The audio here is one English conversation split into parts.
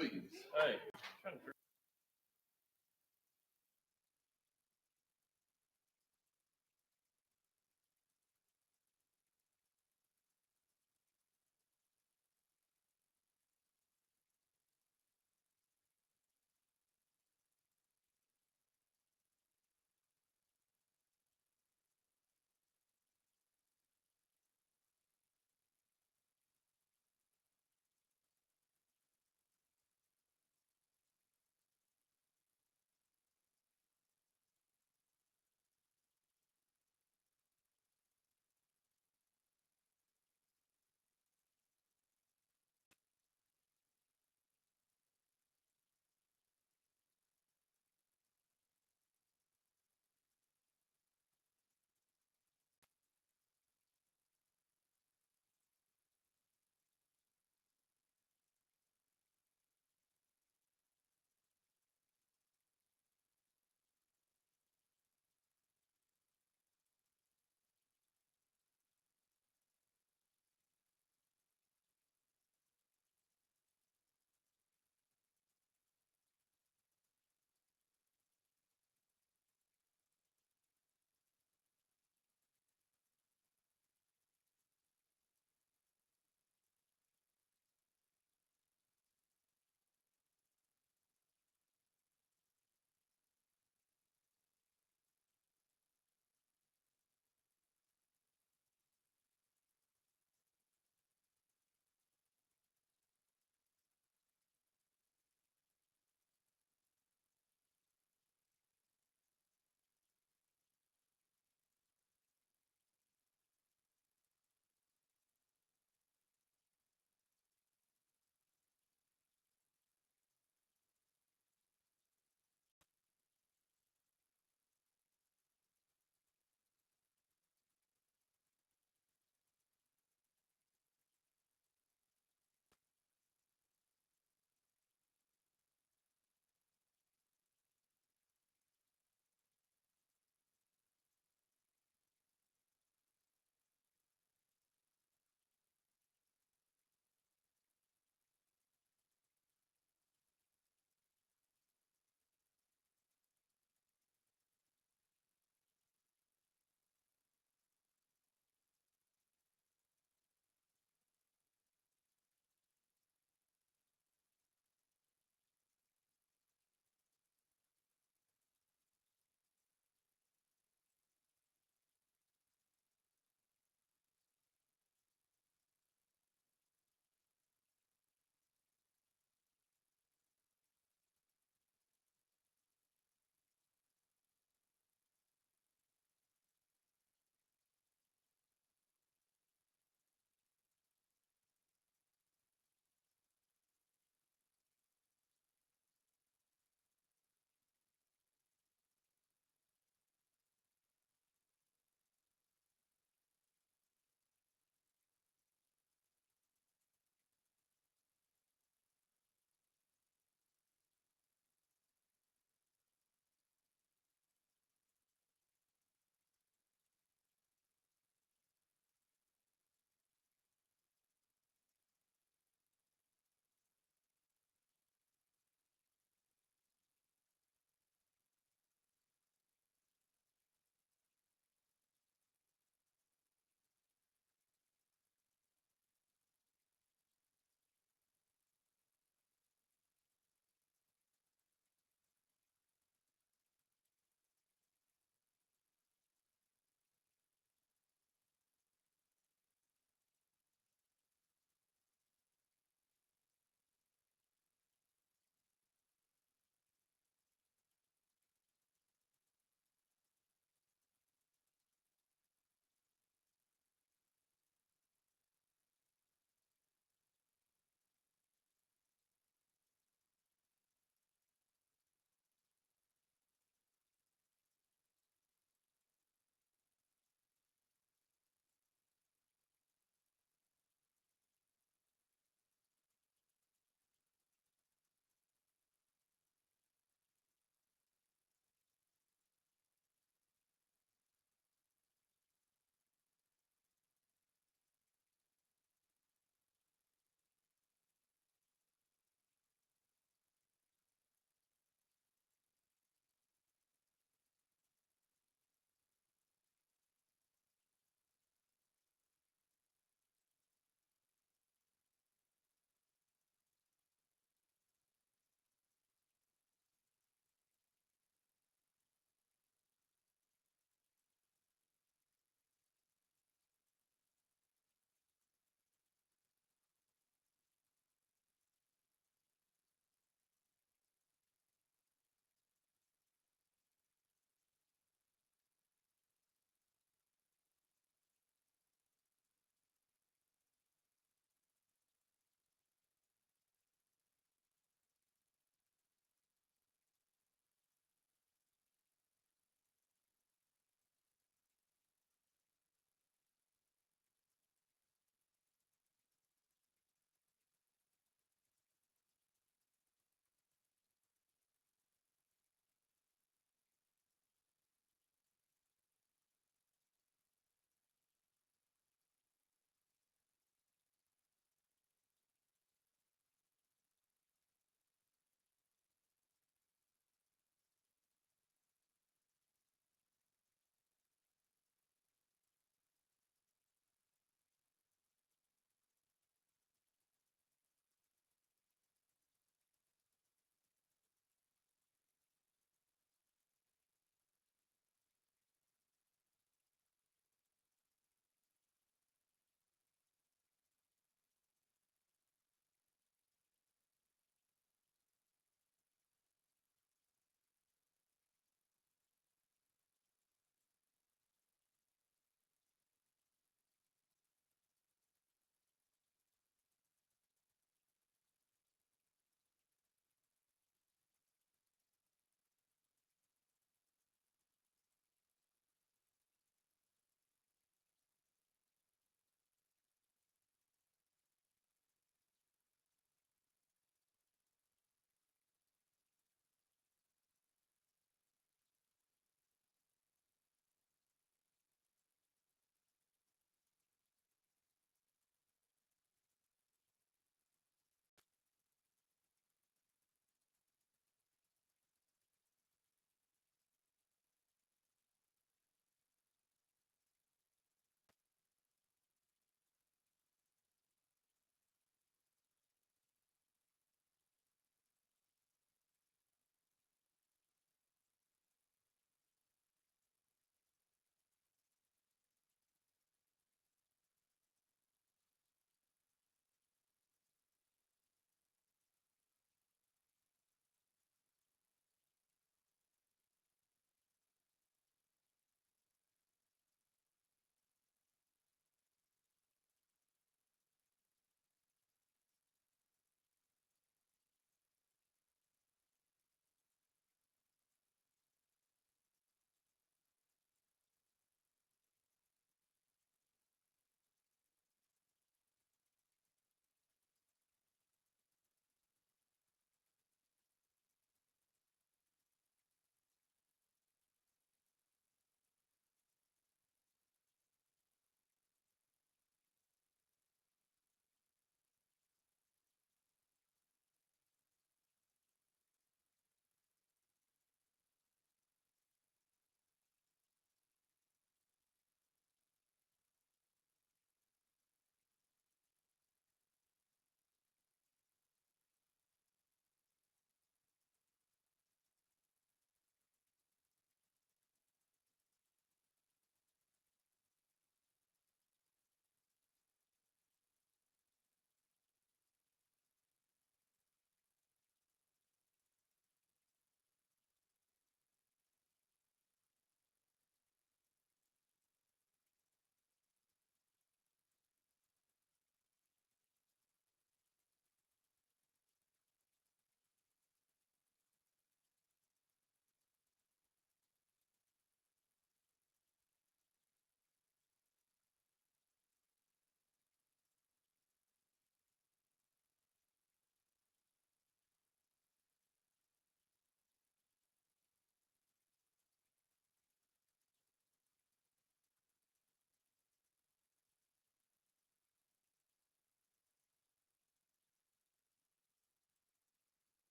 Williams. Hey, trying to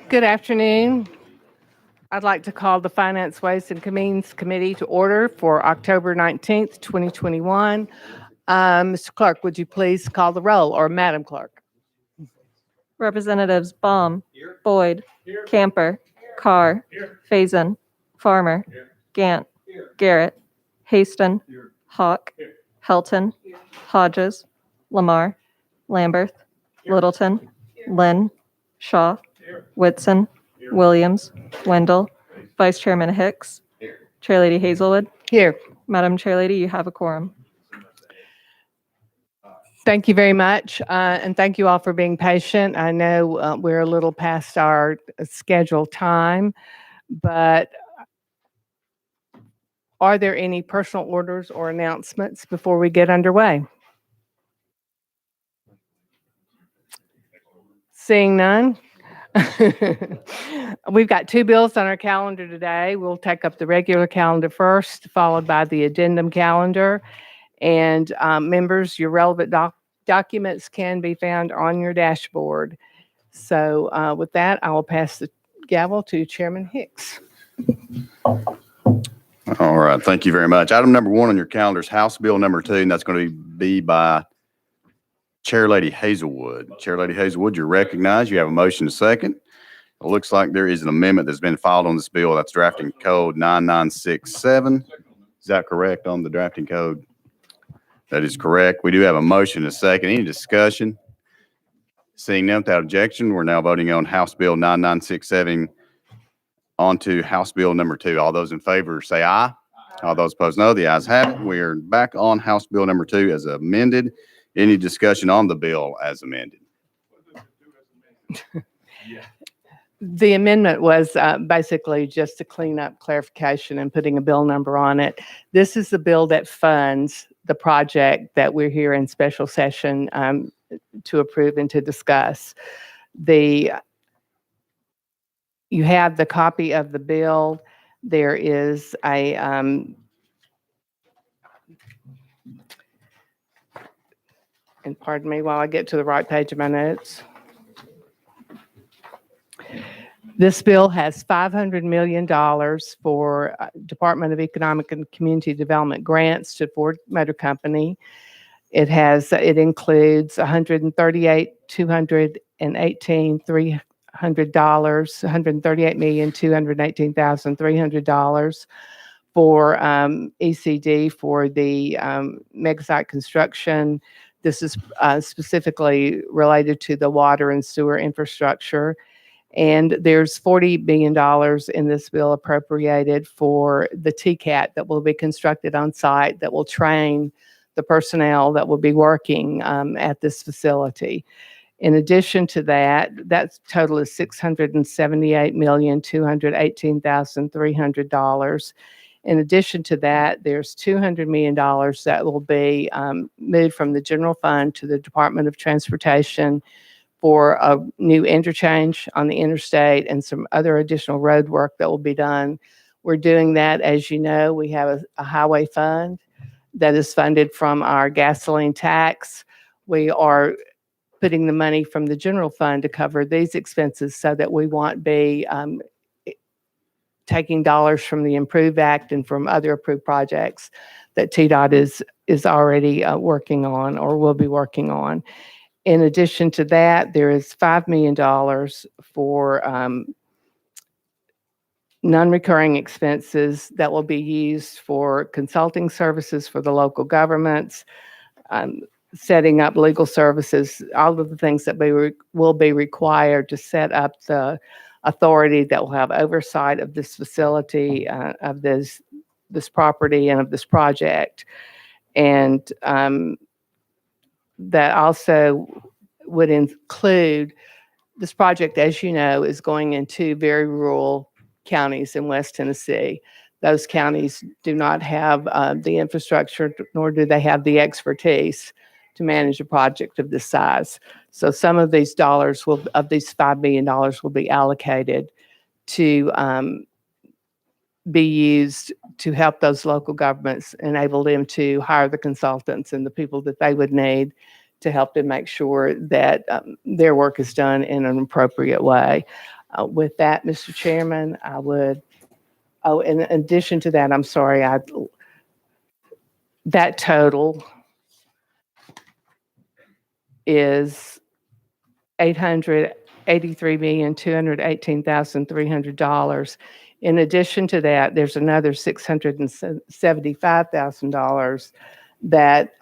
Good afternoon. I'd like to call the Finance, Ways, and Means Committee to order for October 19th, 2021. Mr. Clerk, would you please call the roll, or Madam Clerk? Representatives Baum, Boyd, Camper, Carr, Faison, Farmer, Gant, Garrett, Haston, Hawk, Helton, Hodges, Lamar, Lamberth, Littleton, Lynn, Shaw, Whitson, Williams, Wendell, Vice Chairman Hicks, Chairlady Hazelwood. Here. Madam Chairlady, you have a quorum. Thank you very much, and thank you all for being patient. I know we're a little past our scheduled time, but are there any personal orders or announcements before we get underway? Seeing none. We've got two bills on our calendar today. We'll take up the regular calendar first, followed by the addendum calendar. And members, your relevant documents can be found on your dashboard. So with that, I will pass the gavel to Chairman Hicks. All right, thank you very much. Item number 1 on your calendar is House Bill number 2, and that's going to be by Chairlady Hazelwood. Chairlady Hazelwood, you're recognized. You have a motion to second. It looks like there is an amendment that's been filed on this bill. That's drafting code 9967. Is that correct on the drafting code? That is correct. We do have a motion to second. Any discussion? Seeing none without objection, we're now voting on House Bill 9967 on to House Bill number 2. All those in favor say aye. All those opposed, no. The ayes have it. We are back on House Bill number 2 as amended. Any discussion on the bill as amended? The amendment was basically just to clean up clarification and putting a bill number on it. This is the bill that funds the project that we're here in special session to approve and to discuss. You have the copy of the bill. There is a and pardon me while I get to the right page of my notes. This bill has $500 million for Department of Economic and Community Development grants to Ford Motor Company. It includes $138,218,300, $138,218,300 for ECD for the mega site construction. This is specifically related to the water and sewer infrastructure. And there's $40 million in this bill appropriated for the TCAT that will be constructed on site that will train the personnel that will be working at this facility. In addition to that, that total is $678,218,300. In addition to that, there's $200 million that will be moved from the general fund to the Department of Transportation for a new interchange on the interstate and some other additional road work that will be done. We're doing that, as you know, we have a highway fund that is funded from our gasoline tax. We are putting the money from the general fund to cover these expenses so that we won't be taking dollars from the Improve Act and from other approved projects that TDOT is already working on or will be working on. In addition to that, there is $5 million for non-recurring expenses that will be used for consulting services for the local governments, setting up legal services, all of the things that will be required to set up the authority that will have oversight of this facility, of this property, and of this project. And that also would include, this project, as you know, is going into very rural counties in West Tennessee. Those counties do not have the infrastructure, nor do they have the expertise to manage a project of this size. So some of these dollars of these $5 million will be allocated to be used to help those local governments, enable them to hire the consultants and the people that they would need to help them make sure that their work is done in an appropriate way. With that, Mr. Chairman, I would, in addition to that, I'm sorry, that total is $883,218,300. In addition to that, there's another $675,000 that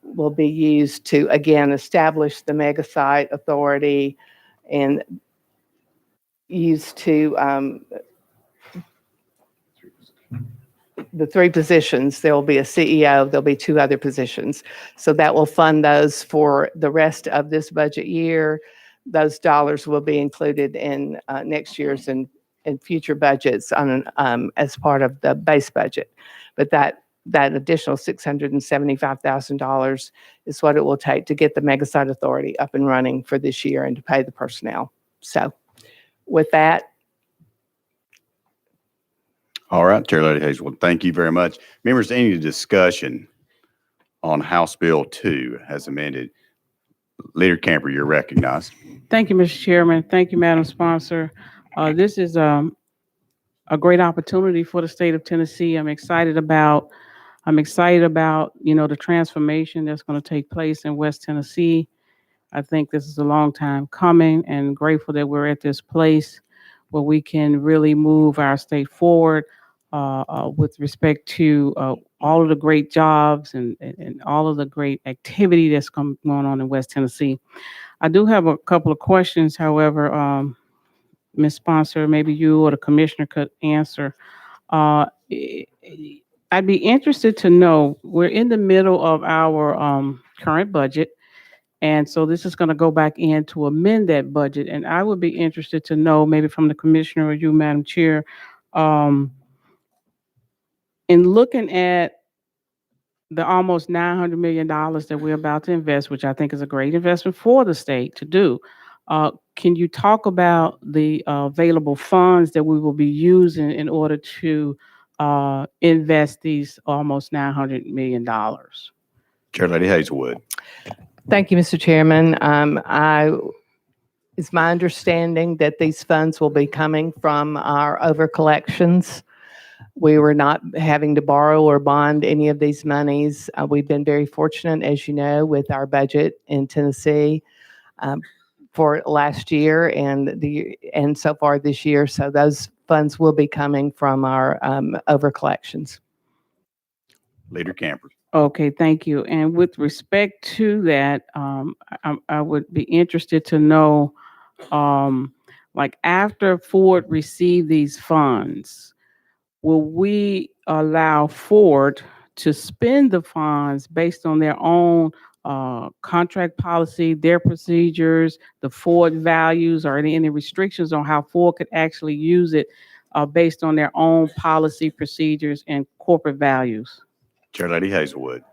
will be used to, again, establish the mega site authority and used to the 3 positions. There will be a CEO, there'll be 2 other positions. So that will fund those for the rest of this budget year. Those dollars will be included in next year's and future budgets on as part of the base budget. But that additional $675,000 is what it will take to get the mega site authority up and running for this year and to pay the personnel. So with that. All right, Chair Lady Hazelwood, thank you very much. Members, any discussion on House Bill 2 as amended? Leader Camper, you're recognized. Thank you, Mr. Chairman. Thank you, Madam Sponsor. This is a great opportunity for the state of Tennessee. I'm excited about, the transformation that's going to take place in West Tennessee. I think this is a long time coming, and grateful that we're at this place where we can really move our state forward with respect to all of the great jobs and all of the great activity that's going on in West Tennessee. I do have a couple of questions, however, Ms. Sponsor, maybe you or the commissioner could answer. I'd be interested to know, we're in the middle of our current budget, and so this is going to go back in to amend that budget, and I would be interested to know, maybe from the commissioner or you, Madam Chair, in looking at the almost $900 million that we're about to invest, which I think is a great investment for the state to do, can you talk about the available funds that we will be using in order to invest these almost $900 million? Chair Lady Hazelwood. Thank you, Mr. Chairman. It's my understanding that these funds will be coming from our over collections. We were not having to borrow or bond any of these monies. We've been very fortunate, as you know, with our budget in Tennessee for last year and so far this year. So those funds will be coming from our over collections. Leader Camper. Okay, thank you. And with respect to that, I would be interested to know, like after Ford received these funds, will we allow Ford to spend the funds based on their own contract policy, their procedures, the Ford values, or any restrictions on how Ford could actually use it based on their own policy, procedures, and corporate values? Chair Lady Hazelwood.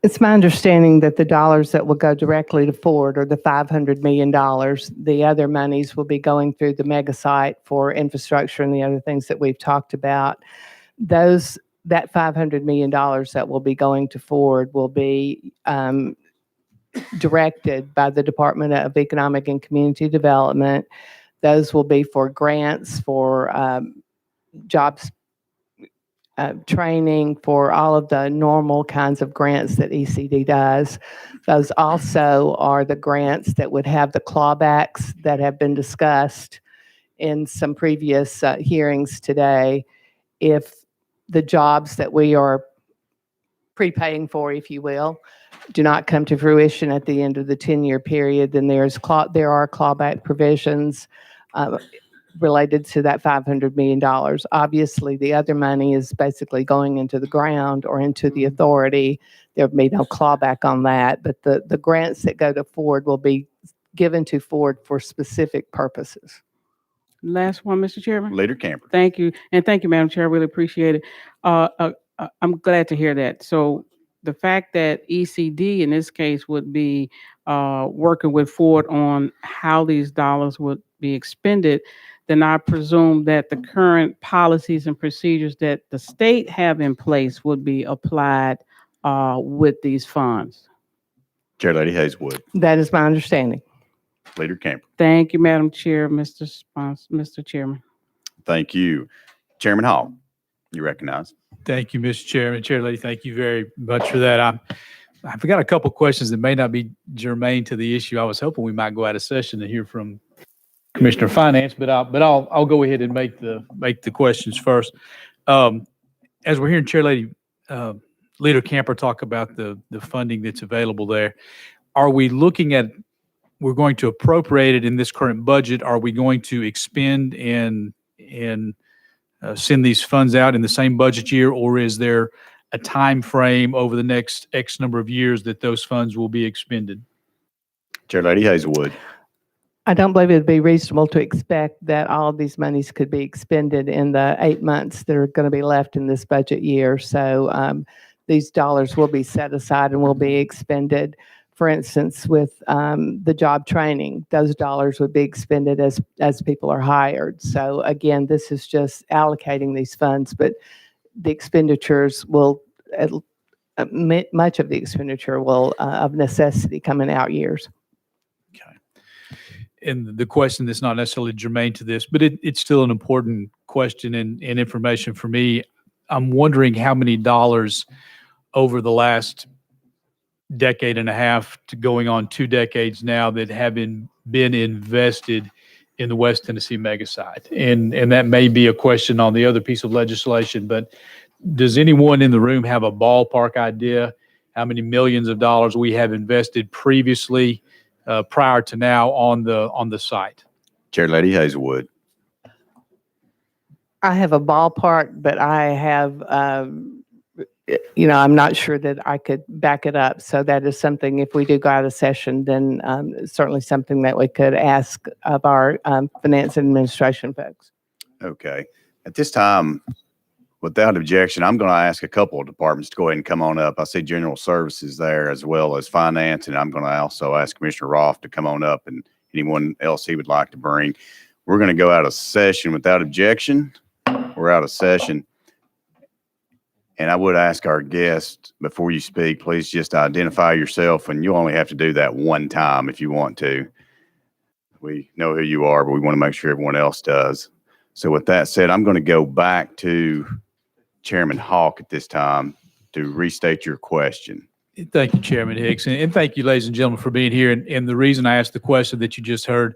It's my understanding that the dollars that will go directly to Ford are the $500 million. The other monies will be going through the mega site for infrastructure and the other things that we've talked about. That $500 million that will be going to Ford will be directed by the Department of Economic and Community Development. Those will be for grants, for jobs training, for all of the normal kinds of grants that ECD does. Those also are the grants that would have the clawbacks that have been discussed in some previous hearings today. If the jobs that we are prepaying for, if you will, do not come to fruition at the end of the 10-year period, then there are clawback provisions related to that $500 million. Obviously, the other money is basically going into the ground or into the authority there'll be no clawback on that. But the grants that go to Ford will be given to Ford for specific purposes. Last one, Mr. Chairman. Leader Camper. Thank you. And thank you, Madam Chair. I really appreciate it. I'm glad to hear that. So the fact that ECD in this case would be working with Ford on how these dollars would be expended, then I presume that the current policies and procedures that the state have in place would be applied with these funds. Chair Lady Hazelwood. That is my understanding. Leader Camper. Thank you, Madam Chair, Mr. Chairman. Thank you. Chairman Hall, you recognize. Thank you, Mr. Chairman. Chair Lady, thank you very much for that. I've got a couple questions that may not be germane to the issue. I was hoping we might go out of session to hear from Commissioner of Finance, but I'll go ahead and make the questions first. As we're hearing Chair Lady Leader Camper talk about the funding that's available there, are we looking at, we're going to appropriate it in this current budget? Are we going to expend and send these funds out in the same budget year, or is there a time frame over the next X number of years that those funds will be expended? Chair Lady Hazelwood. I don't believe it would be reasonable to expect that all of these monies could be expended in the 8 months that are going to be left in this budget year. So these dollars will be set aside and will be expended. For instance, with the job training, those dollars would be expended as people are hired. So again, this is just allocating these funds, but the expenditures will, much of the expenditure will of necessity come in out years. Okay. And the question that's not necessarily germane to this, but it's still an important question and information for me. I'm wondering how many dollars over the last decade and a half to going on 2 decades now that have been invested in the West Tennessee mega site. And that may be a question on the other piece of legislation, but does anyone in the room have a ballpark idea how many millions of dollars we have invested previously, prior to now on the site? Chair Lady Hazelwood. I have a ballpark, but I have, I'm not sure that I could back it up. So that is something, if we do go out of session, then certainly something that we could ask of our finance and administration folks. Okay. At this time, without objection, I'm going to ask a couple of departments to go ahead and come on up. I see General Services there as well as Finance, and I'm going to also ask Commissioner Roth to come on up and anyone else he would like to bring. We're going to go out of session without objection. We're out of session. And I would ask our guest, before you speak, please just identify yourself, and you only have to do that one time if you want to. We know who you are, but we want to make sure everyone else does. So with that said, I'm going to go back to Chairman Hawk at this time to restate your question. Thank you, Chairman Hicks, and thank you, ladies and gentlemen, for being here. And the reason I asked the question that you just heard,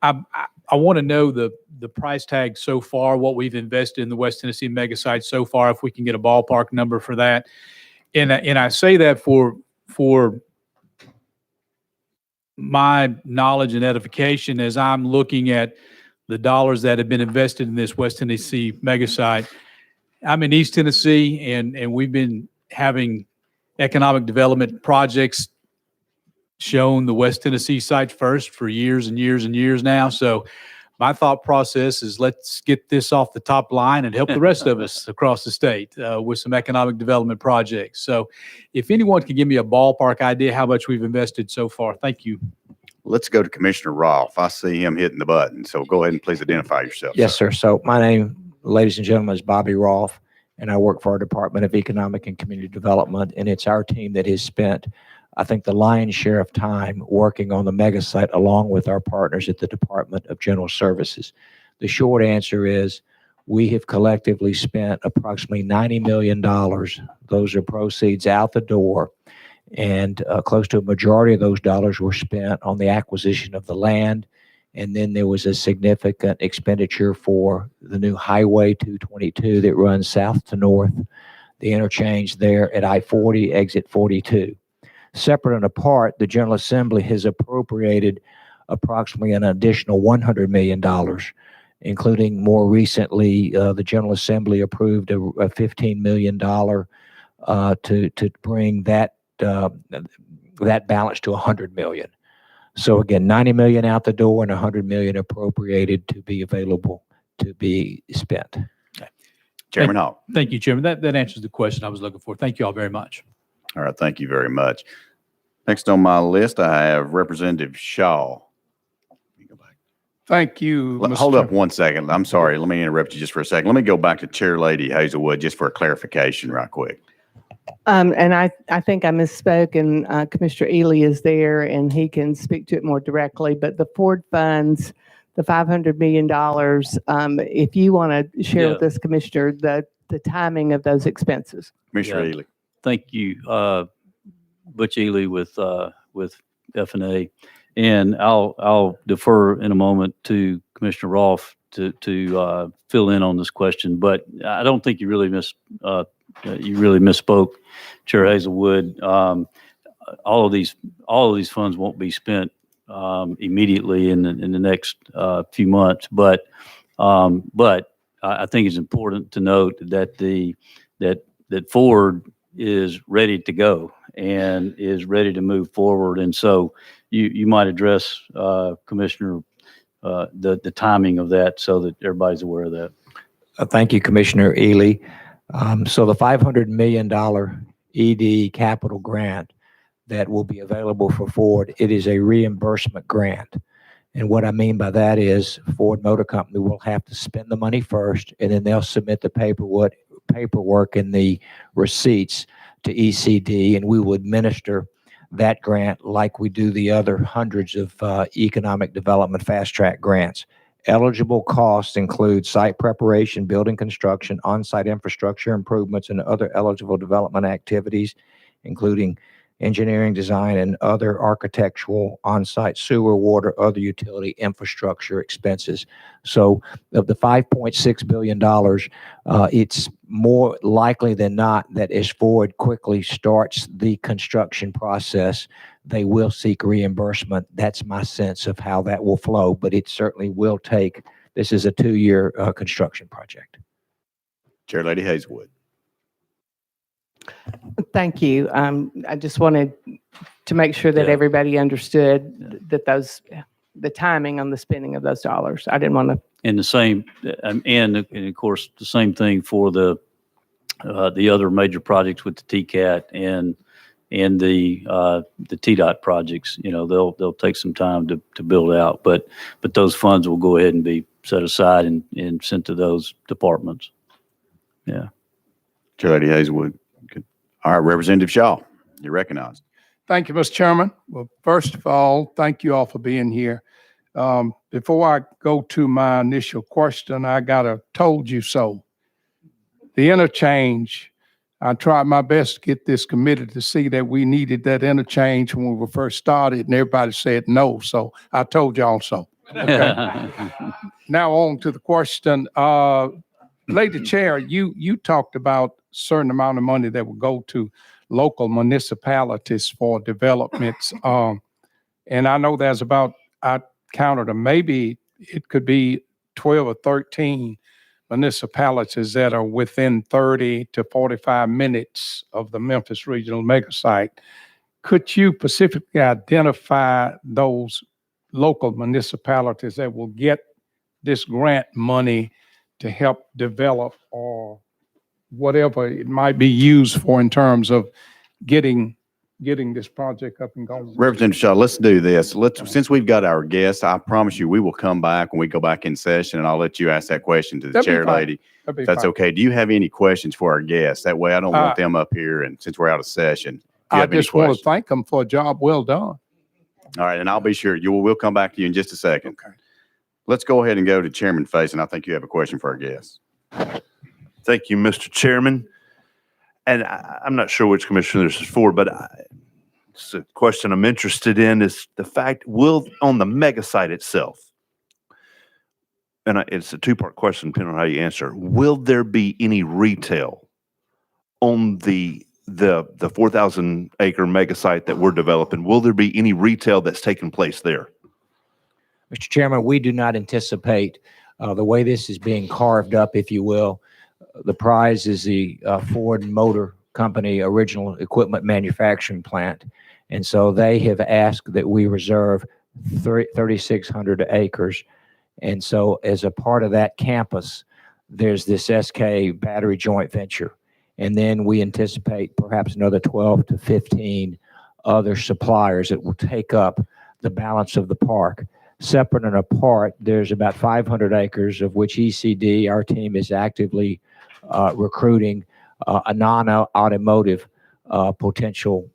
I want to know the price tag so far, what we've invested in the West Tennessee mega site so far, if we can get a ballpark number for that. And I say that for my knowledge and edification as I'm looking at the dollars that have been invested in this West Tennessee mega site. I'm in East Tennessee, and we've been having economic development projects shown the West Tennessee site first for years and years and years now. So my thought process is let's get this off the top line and help the rest of us across the state with some economic development projects. So if anyone can give me a ballpark idea how much we've invested so far, thank you. Let's go to Commissioner Roth. I see him hitting the button. So go ahead and please identify yourself. Yes, sir. So my name, ladies and gentlemen, is Bobby Roth, and I work for our Department of Economic and Community Development. And it's our team that has spent, I think, the lion's share of time working on the mega site along with our partners at the Department of General Services. The short answer is we have collectively spent approximately $90 million. Those are proceeds out the door. And close to a majority of those dollars were spent on the acquisition of the land. And then there was a significant expenditure for the new Highway 222 that runs south to north, the interchange there at I-40, exit 42. Separate and apart, the General Assembly has appropriated approximately an additional $100 million, including more recently, the General Assembly approved a $15 million to bring that balance to 100 million. So again, 90 million out the door and 100 million appropriated to be available to be spent. Chairman Hall. Thank you, Chairman. That answers the question I was looking for. Thank you all very much. All right, thank you very much. Next on my list, I have Representative Shaw. Let me go back. Thank you. Mr. Hold up Chairman. one second. I'm sorry. Let me interrupt you just for a second. Let me go back to Chair Lady Hazelwood just for a clarification right quick. And I think I misspoke, and Commissioner Ely is there, and he can speak to it more directly. But the Ford funds, the $500 million, if you want to share with us, Commissioner, the timing of those expenses. Commissioner Yeah. Ely. Thank you, Butch Ely with F&A. And I'll defer in a moment to Commissioner Rolfe to fill in on this question, but I don't think you really misspoke, Chair Hazelwood. All of these funds won't be spent immediately in the next few months, but I think it's important to note that Ford is ready to go and is ready to move forward. And so you might address, Commissioner, the timing of that so that everybody's aware of that. Thank you, Commissioner Ely. So the $500 million ED capital grant that will be available for Ford, it is a reimbursement grant. And what I mean by that is Ford Motor Company will have to spend the money first, and then they'll submit the paperwork and the receipts to ECD, and we will administer that grant like we do the other hundreds of economic development fast track grants. Eligible costs include site preparation, building construction, on-site infrastructure improvements, and other eligible development activities, including engineering design and other architectural, on-site sewer, water, other utility infrastructure expenses. So of the $5.6 billion, it's more likely than not that as Ford quickly starts the construction process, they will seek reimbursement. That's my sense of how that will flow, but it certainly will take, this is a 2-year construction project. Chair Lady Hazelwood. Thank you. I just wanted to make sure that Yeah. everybody understood that the timing on the spending of those dollars. I didn't want to. And the same, and of course, the same thing for the other major projects with the TCAT and the TDOT projects. You know, they'll take some time to build out, but those funds will go ahead and be set aside and sent to those departments. Yeah. Chair Lady Hazelwood. Good. All right, Representative Shaw, you're recognized. Thank you, Mr. Chairman. Well, first of all, thank you all for being here. Before I go to my initial question, I got a told you so. The interchange, I tried my best to get this committee to see that we needed that interchange when we were first started, and everybody said no. So I told y'all so. Okay. Now on to the question. Lady Chair, you talked about a certain amount of money that will go to local municipalities for developments. And I know there's about, I counted them, maybe it could be 12 or 13 municipalities that are within 30 to 45 minutes of the Memphis Regional Mega Site. Could you specifically identify those local municipalities that will get this grant money to help develop or whatever it might be used for in terms of getting this project up and going? Representative Shaw, let's do this. Since we've got our guests, I promise you, we will come back when we go back in session, and I'll let you ask that question to the That'd be chair fine. lady. That'd be If that's fine. okay. Do you have any questions for our guests? That way I don't want them up here, and since we're out of session. Do you I have any just want to questions? thank them for a job well done. All right, and I'll be sure we'll come back to you in just a second. Okay. Let's go ahead and go to Chairman Face, and I think you have a question for our guests. Thank you, Mr. Chairman. And I'm not sure which commissioner this is for, but it's a question I'm interested in is the fact, on the mega site itself, and it's a two-part question depending on how you answer, will there be any retail on the 4,000 acre mega site that we're developing? Will there be any retail that's taking place there? Mr. Chairman, we do not anticipate the way this is being carved up, if you will. The prize is the Ford Motor company, Original Equipment Manufacturing Plant. And so they have asked that we reserve 3,600 acres. And so as a part of that campus, there's this SK battery joint venture. And then we anticipate perhaps another 12 to 15 other suppliers that will take up the balance of the park. Separate and apart, there's about 500 acres of which ECD, our team, is actively recruiting a non-automotive potential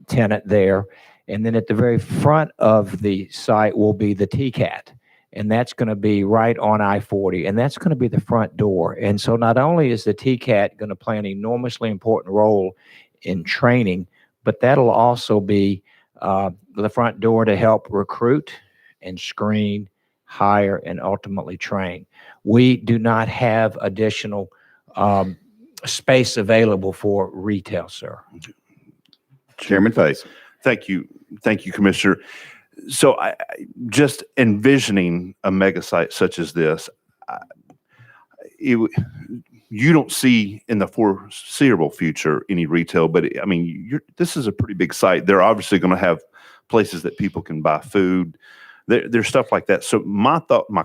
tenant there. And then at the very front of the site will be the TCAT. And that's going to be right on I-40. And that's going to be the front door. And so not only is the TCAT going to play an enormously important role in training, but that'll also be the front door to help recruit and screen, hire, and ultimately train. We do not have additional space available for retail, sir. Chairman Faison. Thank you. Thank you, Commissioner. So I just envisioning a mega site such as this, you don't see in the foreseeable future any retail, but I mean, this is a pretty big site. They're obviously going to have places that people can buy food. There's stuff like that. So my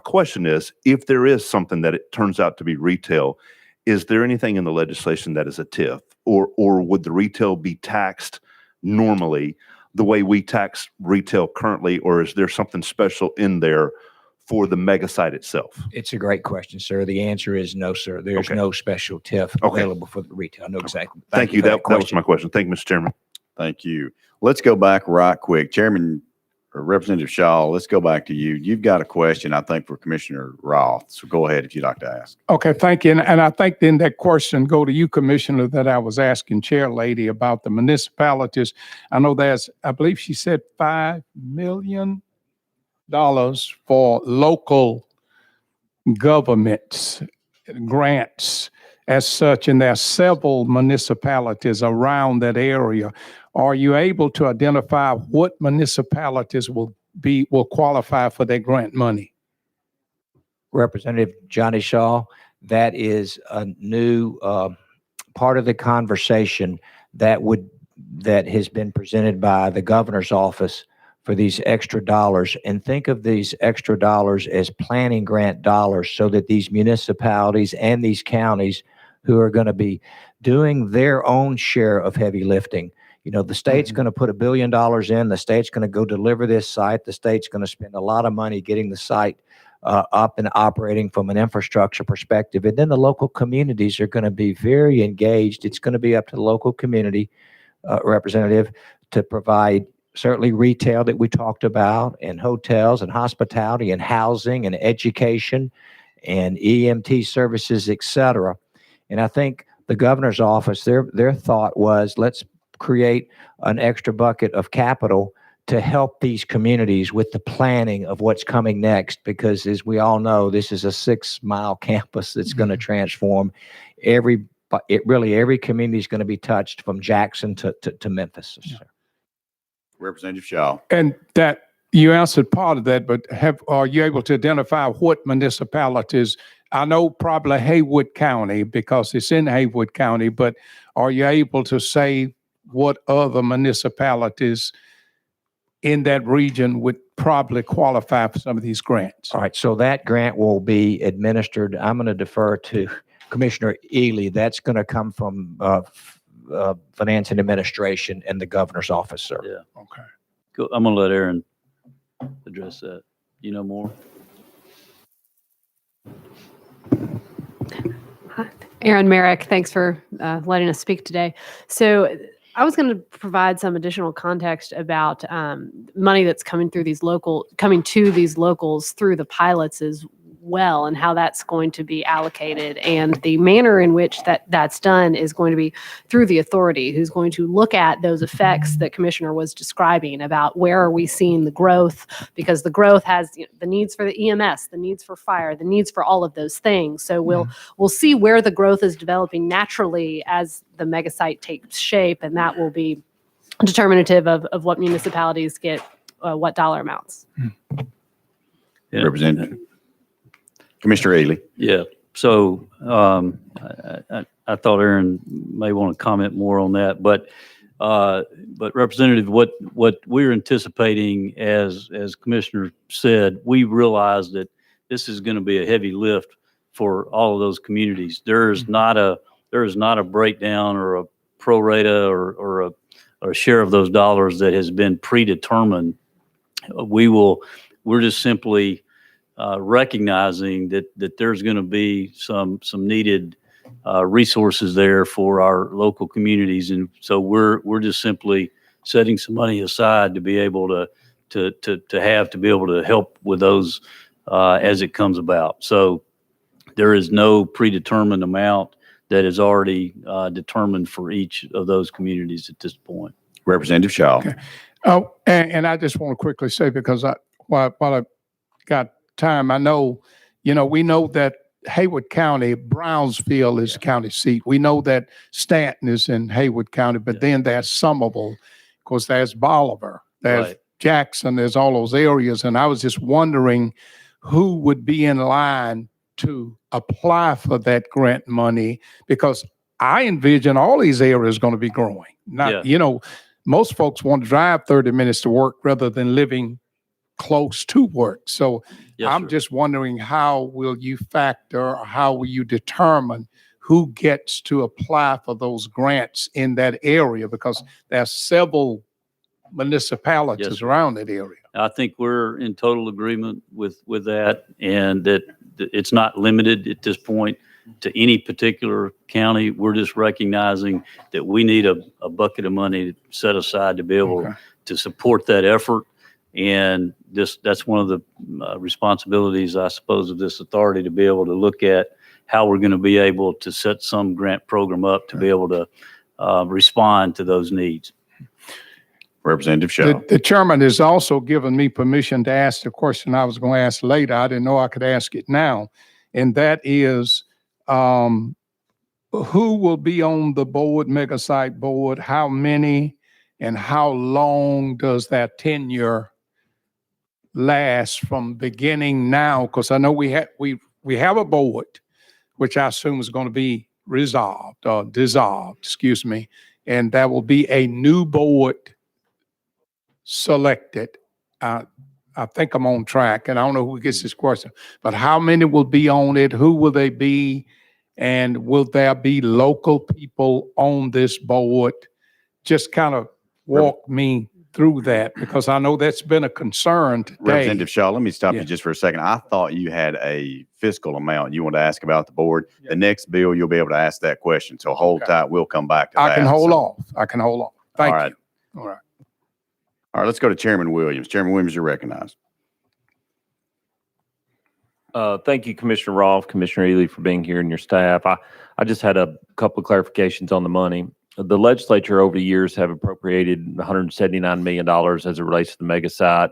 question is, if there is something that it turns out to be retail, is there anything in the legislation that is a TIF, or would the retail be taxed normally the way we tax retail currently, or is there something special in there for the mega site itself? It's a great question, sir. The answer is no, sir. There's Okay. no special TIF Okay. available for the retail. No, exactly. Thank you. for That was my question. Thank you, Mr. Chairman. Thank you. Let's go back right quick. Chairman or Representative Shaw, let's go back to you. You've got a question, I think, for Commissioner Roth. So go ahead if you'd like to ask. Okay, thank you. And I think then that question go to you, Commissioner, that I was asking Chair Lady about the municipalities. I know I believe she said $5 million for local governments, grants as such, and there are several municipalities around that area. Are you able to identify what municipalities will qualify for that grant money? Representative Johnny Shaw, that is a new part of the conversation that has been presented by the governor's office for these extra dollars. And think of these extra dollars as planning grant dollars so that these municipalities and these counties who are going to be doing their own share of heavy lifting. You know, the state's going to put $1 billion in, the state's going to go deliver this site, the state's going to spend a lot of money getting the site up and operating from an infrastructure perspective. And then the local communities are going to be very engaged. It's going to be up to the local community representative to provide certainly retail that we talked about, and hotels and hospitality and housing and education and EMT services, et cetera. And I think the governor's office, their thought was, let's create an extra bucket of capital to help these communities with the planning of what's coming next, because as we all know, this is a 6-mile campus that's going to transform every community is going to be touched from Jackson to Memphis. Yeah. Representative Shaw. And that you answered part of that, but are you able to identify what municipalities? I know probably Haywood County because it's in Haywood County, but are you able to say what other municipalities in that region would probably qualify for some of these grants? All right, so that grant will be administered. I'm going to defer to Commissioner Ely. That's going to come from Finance and Administration and the governor's office, sir. Yeah. Okay. Go, I'm going to let Aaron address that. You know more? Aaron Merrick, thanks for letting us speak today. So I was going to provide some additional context about money that's coming to these locals through the pilots as well, and how that's going to be allocated. And the manner in which that's done is going to be through the authority, who's going to look at those effects that Commissioner was describing about where are we seeing the growth, because the growth has the needs for the EMS, the needs for fire, the needs for all of those things. So we'll see where the growth is developing naturally as the mega site takes shape, and that will be determinative of what municipalities get what dollar amounts. Yeah. Representative Commissioner Ely. Yeah. So I thought Aaron may want to comment more on that, but Representative, what we're anticipating, as Commissioner said, we realize that this is going to be a heavy lift for all of those communities. There is not a breakdown or a pro rata or a share of those dollars that has been predetermined. We're just simply recognizing that there's going to be some needed resources there for our local communities, and so we're just simply setting some money aside to be able to be able to help with those as it comes about. So there is no predetermined amount that is already determined for each of those communities at this point. Representative Shaw. Okay. Oh, and I just want to quickly say, because while I got time, I know, we know that Haywood County, Brownsville is the county seat. We know that Stanton is in Haywood County, but then there's Somerville. Of course, there's Bolivar, there's Right. Jackson, there's all those areas. And I was just wondering who would be in line to apply for that grant money, because I envision all these areas going to be growing. Not, most folks want to drive 30 minutes to work rather than living close to work. So Yes, I'm sir. just wondering, how will you factor, or how will you determine who gets to apply for those grants in that area? Because there's several municipalities Yes, sir. around that area. I think we're in total agreement with that, and that it's not limited at this point to any particular county. We're just recognizing that we need a bucket of money set aside to be able to support that effort. And that's one of the responsibilities, I suppose, of this authority, to be able to look at how we're going to be able to set some grant program up to be able to respond to those needs. Representative Shaw. The chairman has also given me permission to ask the question I was going to ask later. I didn't know I could ask it now. And that is, who will be on the board, mega site board? How many, and how long does that tenure last from beginning now? Because I know we have a board, which I assume is going to be dissolved, excuse me, and there will be a new board selected. I think I'm on track, and I don't know who gets this question, but how many will be on it? Who will they be? And will there be local people on this board? Just kind of walk me through that, because I know that's been a concern today. Representative Shaw, let me stop Yeah. you just for a second. I thought you had a fiscal amount you wanted to ask about the board. Yeah. The next bill, you'll be able to ask that question. So hold Okay. tight. We'll come back to that. I can hold So- off. I can hold off. Thank All right. you. All right. All right, let's go to Chairman Williams. Chairman Williams, you're recognized. Thank you, Commissioner Rolfe, Commissioner Ely, for being here, and your staff. I just had a couple of clarifications on the money. The legislature over the years have appropriated $179 million as it relates to the mega site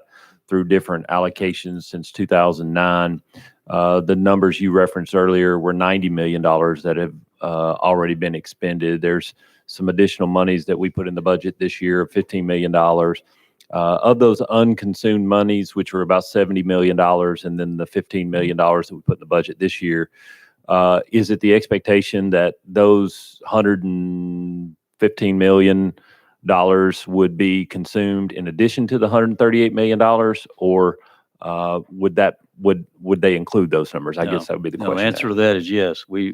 through different allocations since 2009. The numbers you referenced earlier were $90 million that have already been expended. There's some additional monies that we put in the budget this year of $15 million. Of those unconsumed monies, which were about $70 million, and then the $15 million that we put in the budget this year, is it the expectation that those $115 million would be consumed in addition to the $138 million, or would they include those numbers? I guess that would be the question. No, answer to that is yes. We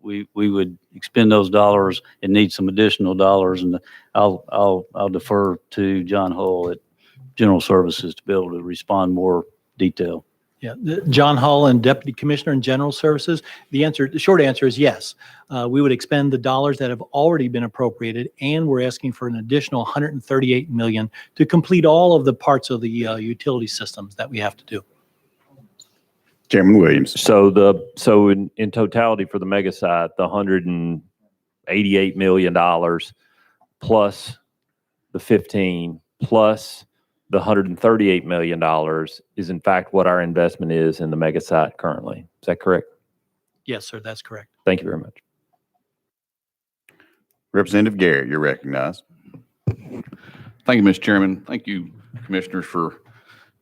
would expend those dollars and need some additional dollars, and I'll defer to John Hull at General Services to be able to respond more detail. Yeah, John Hull and Deputy Commissioner in General Services. The short answer is yes. We would expend the dollars that have already been appropriated, and we're asking for an additional $138 million to complete all of the parts of the utility systems that we have to do. Chairman Williams. So in totality for the mega site, the $188 million plus the 15 plus the $138 million is in fact what our investment is in the mega site currently. Is that correct? Yes, sir, that's correct. Thank you very much. Representative Garrett, you're recognized. Thank you, Mr. Chairman. Thank you, Commissioners, for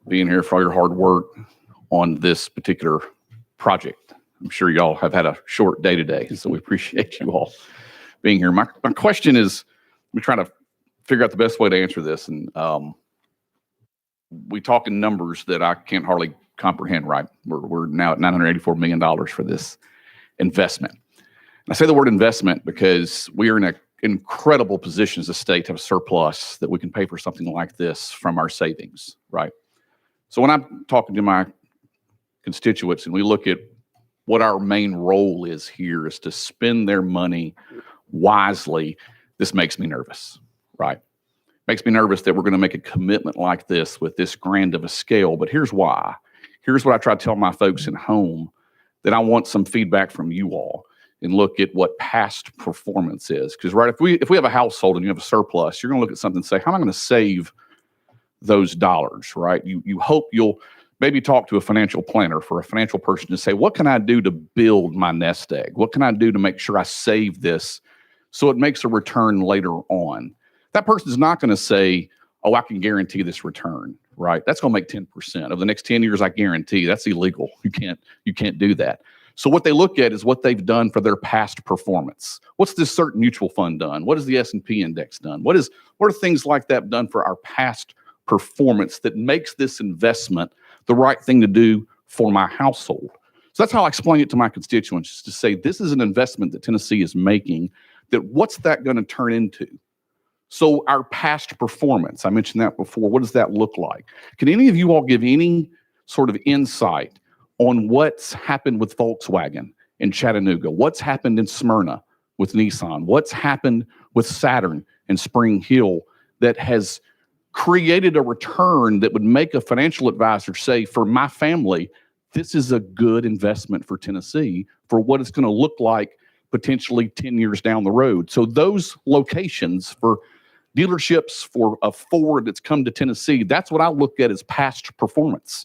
being here, for all your hard work on this particular project. I'm sure y'all have had a short day today, so we appreciate you all being here. My question is, we're trying to figure out the best way to answer this. And we talk in numbers that I can't hardly comprehend, right? We're now at $984 million for this investment. And I say the word investment because we are in an incredible position as a state to have a surplus that we can pay for something like this from our savings, right? So when I'm talking to my constituents and we look at what our main role is here is to spend their money wisely, this makes me nervous, right? Makes me nervous that we're going to make a commitment like this with this grand of a scale. But here's why. Here's what I try to tell my folks at home, that I want some feedback from you all and look at what past performance is. Because right, if we have a household and you have a surplus, you're going to look at something and say, how am I going to save those dollars, right? You hope you'll maybe talk to a financial planner, for a financial person to say, what can I do to build my nest egg? What can I do to make sure I save this so it makes a return later on? That person's not going to say, oh, I can guarantee this return, right? That's going to make 10%. Over the next 10 years, I guarantee. That's illegal. You can't do that. So what they look at is what they've done for their past performance. What's this certain mutual fund done? What has the S&P index done? What are things like that done for our past performance that makes this investment the right thing to do for my household? So that's how I explain it to my constituents, is to say, this is an investment that Tennessee is making, that what's that going to turn into? So our past performance, I mentioned that before, what does that look like? Can any of you all give any sort of insight on what's happened with Volkswagen in Chattanooga? What's happened in Smyrna with Nissan? What's happened with Saturn and Spring Hill that has created a return that would make a financial advisor say, for my family, this is a good investment for Tennessee for what it's going to look like potentially 10 years down the road? So those locations for dealerships, for a Ford that's come to Tennessee, that's what I look at as past performance.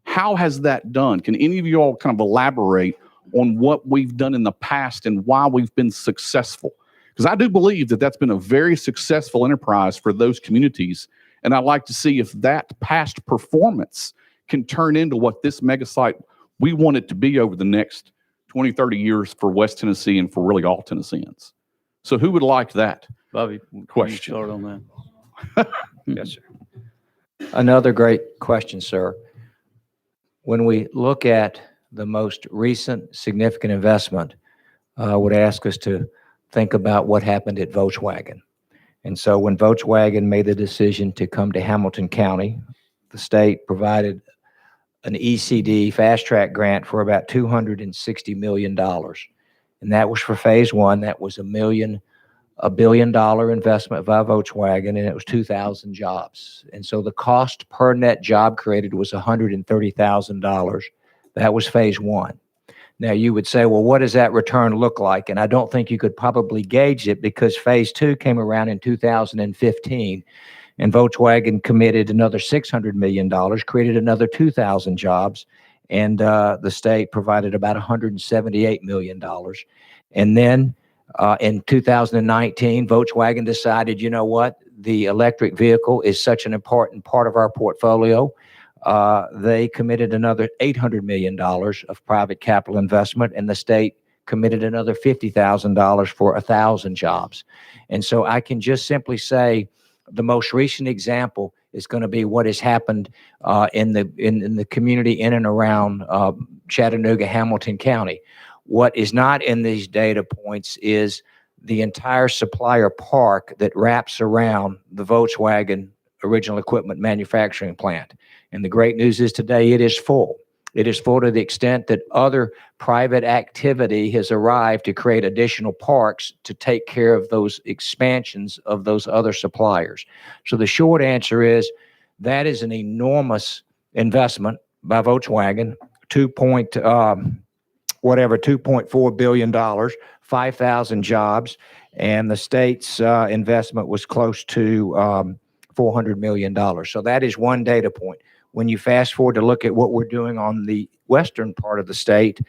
How has that done? Can any of you all kind of elaborate on what we've done in the past and why we've been successful? Because I do believe that that's been a very successful enterprise for those communities. And I'd like to see if that past performance can turn into what this mega site, we want it to be over the next 20, 30 years for West Tennessee and for really all Tennesseans. So who would like that? Bobby, can you Question. start on that? Yes, sir. Another great question, sir. When we look at the most recent significant investment, I would ask us to think about what happened at Volkswagen. And so when Volkswagen made the decision to come to Hamilton County, the state provided an ECD fast track grant for about $260 million. And that was for phase one. That was a $1 billion investment by Volkswagen, and it was 2,000 jobs. And so the cost per net job created was $130,000. That was phase one. Now you would say, well, what does that return look like? And I don't think you could probably gauge it, because phase two came around in 2015, and Volkswagen committed another $600 million, created another 2,000 jobs, and the state provided about $178 million. And then in 2019, Volkswagen decided, you know what, the electric vehicle is such an important part of our portfolio. They committed another $800 million of private capital investment, and the state committed another $50,000 for 1,000 jobs. And so I can just simply say the most recent example is going to be what has happened in the community in and around Chattanooga, Hamilton County. What is not in these data points is the entire supplier park that wraps around the Volkswagen original equipment manufacturing plant. And the great news is today it is full. It is full to the extent that other private activity has arrived to create additional parks to take care of those expansions of those other suppliers. So the short answer is that is an enormous investment by Volkswagen, $2.4 billion, 5,000 jobs, and the state's investment was close to $400 million. So that is one data point. When you fast forward to look at what we're doing on the western part of the state,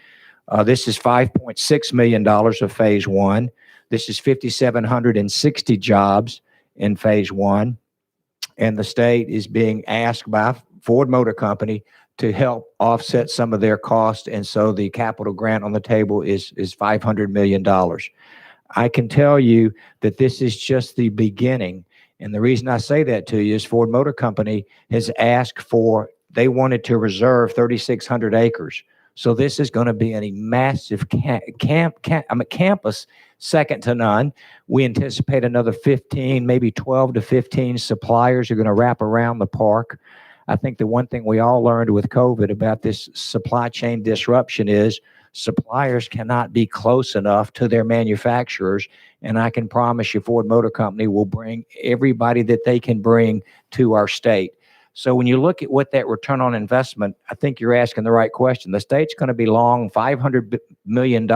this is $5.6 million of phase one. This is 5,760 jobs in phase one. And the state is being asked by Ford Motor Company to help offset some of their costs. And so the capital grant on the table is $500 million. I can tell you that this is just the beginning. And the reason I say that to you is Ford Motor Company has asked for, they wanted to reserve 3,600 acres. So this is going to be a massive campus, second to none. We anticipate another 15, maybe 12 to 15 suppliers are going to wrap around the park. I think the one thing we all learned with COVID about this supply chain disruption is suppliers cannot be close enough to their manufacturers. And I can promise you Ford Motor Company will bring everybody that they can bring to our state. So when you look at what that return on investment, I think you're asking the right question. The state's going to be long $500 million.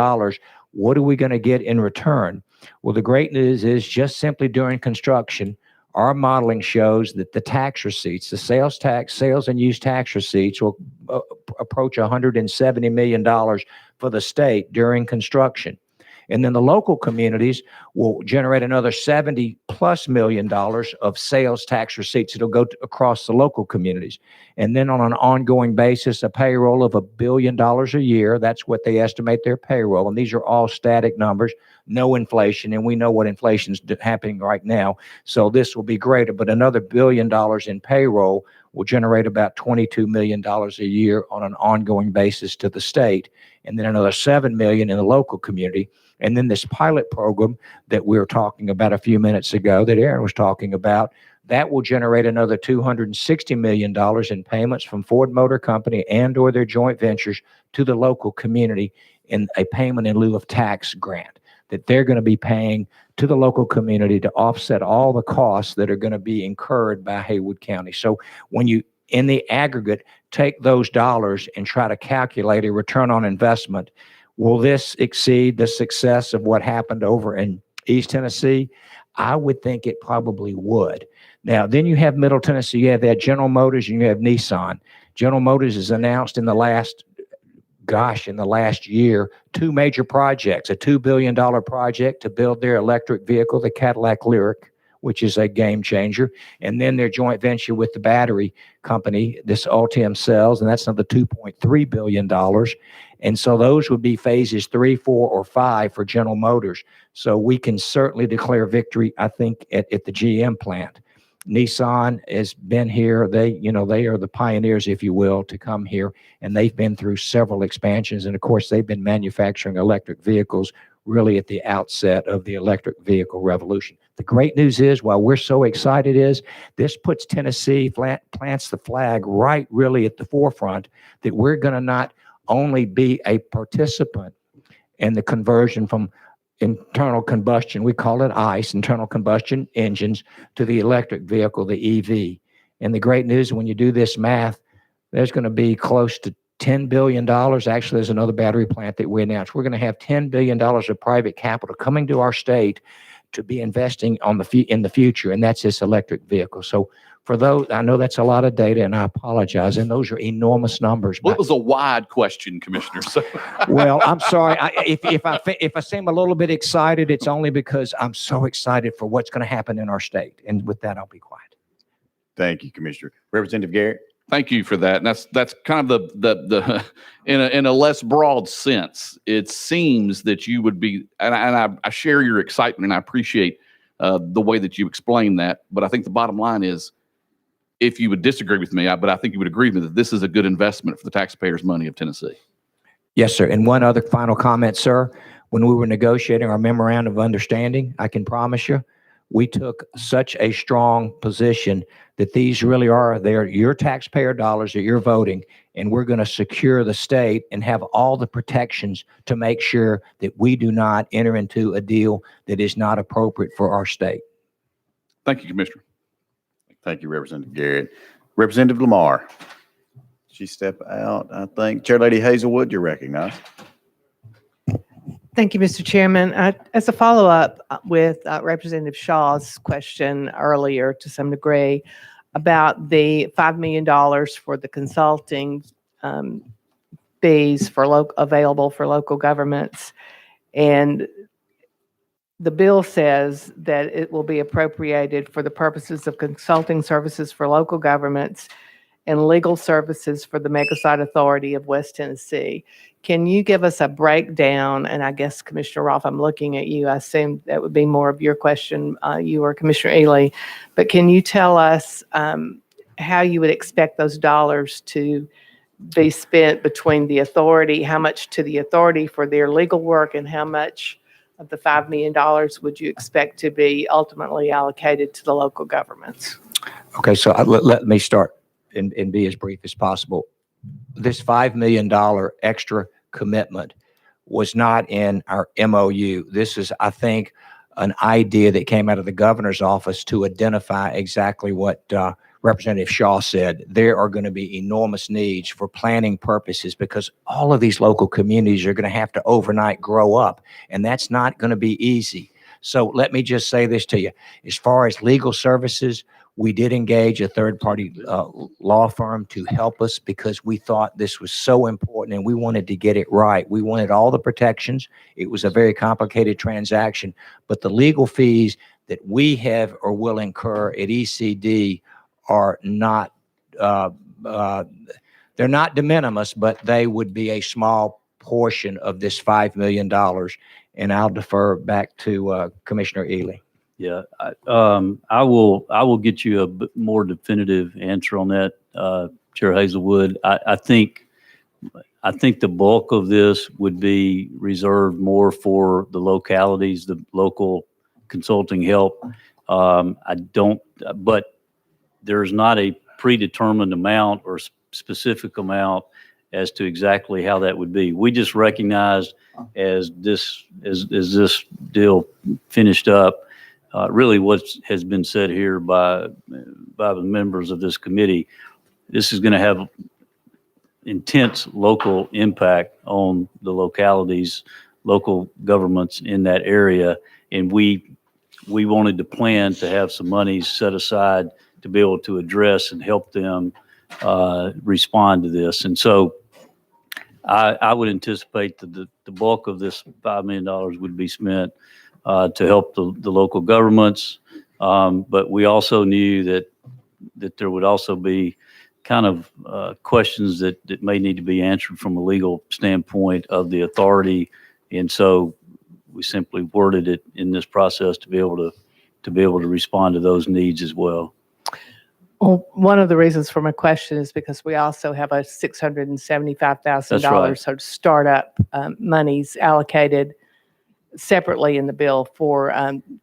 What are we going to get in return? Well, the great news is just simply during construction, our modeling shows that the tax receipts, the sales and use tax receipts will approach $170 million for the state during construction. And then the local communities will generate another $70+ million of sales tax receipts. It'll go across the local communities. And then on an ongoing basis, a payroll of $1 billion a year. That's what they estimate their payroll. And these are all static numbers, no inflation. And we know what inflation is happening right now. So this will be greater. But another $1 billion in payroll will generate about $22 million a year on an ongoing basis to the state. And then another $7 million in the local community. And then this pilot program that we were talking about a few minutes ago, that Aaron was talking about, that will generate another $260 million in payments from Ford Motor Company and or their joint ventures to the local community in a payment in lieu of tax grant that they're going to be paying to the local community to offset all the costs that are going to be incurred by Haywood County. So when you, in the aggregate, take those dollars and try to calculate a return on investment, will this exceed the success of what happened over in East Tennessee? I would think it probably would. Now, then you have Middle Tennessee. You have that General Motors and you have Nissan. General Motors has announced in the last year, two major projects, a $2 billion project to build their electric vehicle, the Cadillac Lyriq, which is a game changer. And then their joint venture with the battery company, this Ultium Cells, and that's another $2.3 billion. And so those would be phases 3, 4, or 5 for General Motors. So we can certainly declare victory, I think, at the GM plant. Nissan has been here. They are the pioneers, if you will, to come here. And they've been through several expansions. And of course, they've been manufacturing electric vehicles really at the outset of the electric vehicle revolution. The great news is, while we're so excited, is this puts Tennessee, plants the flag right really at the forefront that we're going to not only be a participant in the conversion from internal combustion, we call it ICE, internal combustion engines, to the electric vehicle, the EV. And the great news, when you do this math, there's going to be close to $10 billion. Actually, there's another battery plant that we announced. We're going to have $10 billion of private capital coming to our state to be investing in the future, and that's this electric vehicle. So for those, I know that's a lot of data, and I apologize, and those are enormous numbers. Well, it was a wide question, Commissioner. So. Well, I'm sorry. If I seem a little bit excited, it's only because I'm so excited for what's going to happen in our state. And with that, I'll be quiet. Thank you, Commissioner. Representative Garrett. Thank you for that. And that's kind of the in a less broad sense. It seems that you would be, and I share your excitement, and I appreciate the way that you explain that. But I think the bottom line is, if you would disagree with me, but I think you would agree with me that this is a good investment for the taxpayers' money of Tennessee. Yes, sir. And one other final comment, sir. When we were negotiating our memorandum of understanding, I can promise you, we took such a strong position that these really are, they're your taxpayer dollars that you're voting, and we're going to secure the state and have all the protections to make sure that we do not enter into a deal that is not appropriate for our state. Thank you, Commissioner. Thank you, Representative Garrett. Representative Lamar. She stepped out, I think. Chair Lady Hazelwood, you're recognized. Thank you, Mr. Chairman. As a follow-up with Representative Shaw's question earlier to some degree about the $5 million for the consulting fees for available for local governments, and the bill says that it will be appropriated for the purposes of consulting services for local governments and legal services for the Megasite Authority of West Tennessee. Can you give us a breakdown? And I guess Commissioner Rolfe, I'm looking at you. I assume that would be more of your question, you or Commissioner Ely. But can you tell us how you would expect those dollars to be spent between the authority, how much to the authority for their legal work, and how much of the $5 million would you expect to be ultimately allocated to the local governments? Okay, so let me start and be as brief as possible. This $5 million extra commitment was not in our MOU. This is, I think, an idea that came out of the governor's office to identify exactly what Representative Shaw said. There are going to be enormous needs for planning purposes because all of these local communities are going to have to overnight grow up, and that's not going to be easy. So let me just say this to you. As far as legal services, we did engage a third-party law firm to help us because we thought this was so important and we wanted to get it right. We wanted all the protections. It was a very complicated transaction, but the legal fees that we have or will incur at ECD are not, they're not de minimis, but they would be a small portion of this $5 million. And I'll defer back to Commissioner Ely. Yeah, I will get you a bit more definitive answer on that, Chair Hazelwood. I think the bulk of this would be reserved more for the localities, the local consulting help. But there's not a predetermined amount or specific amount as to exactly how that would be. We just recognized as this deal finished up, really what has been said here by the members of this committee, this is going to have intense local impact on the localities, local governments in that area. And we wanted to plan to have some money set aside to be able to address and help them respond to this. And so I would anticipate that the bulk of this $5 million would be spent to help the local governments. But we also knew that there would also be kind of questions that may need to be answered from a legal standpoint of the authority. And so we simply worded it in this process to be able to respond to those needs as well. Well, one of the reasons for my question is because we also have a $675,000 sort of startup monies allocated separately in the bill for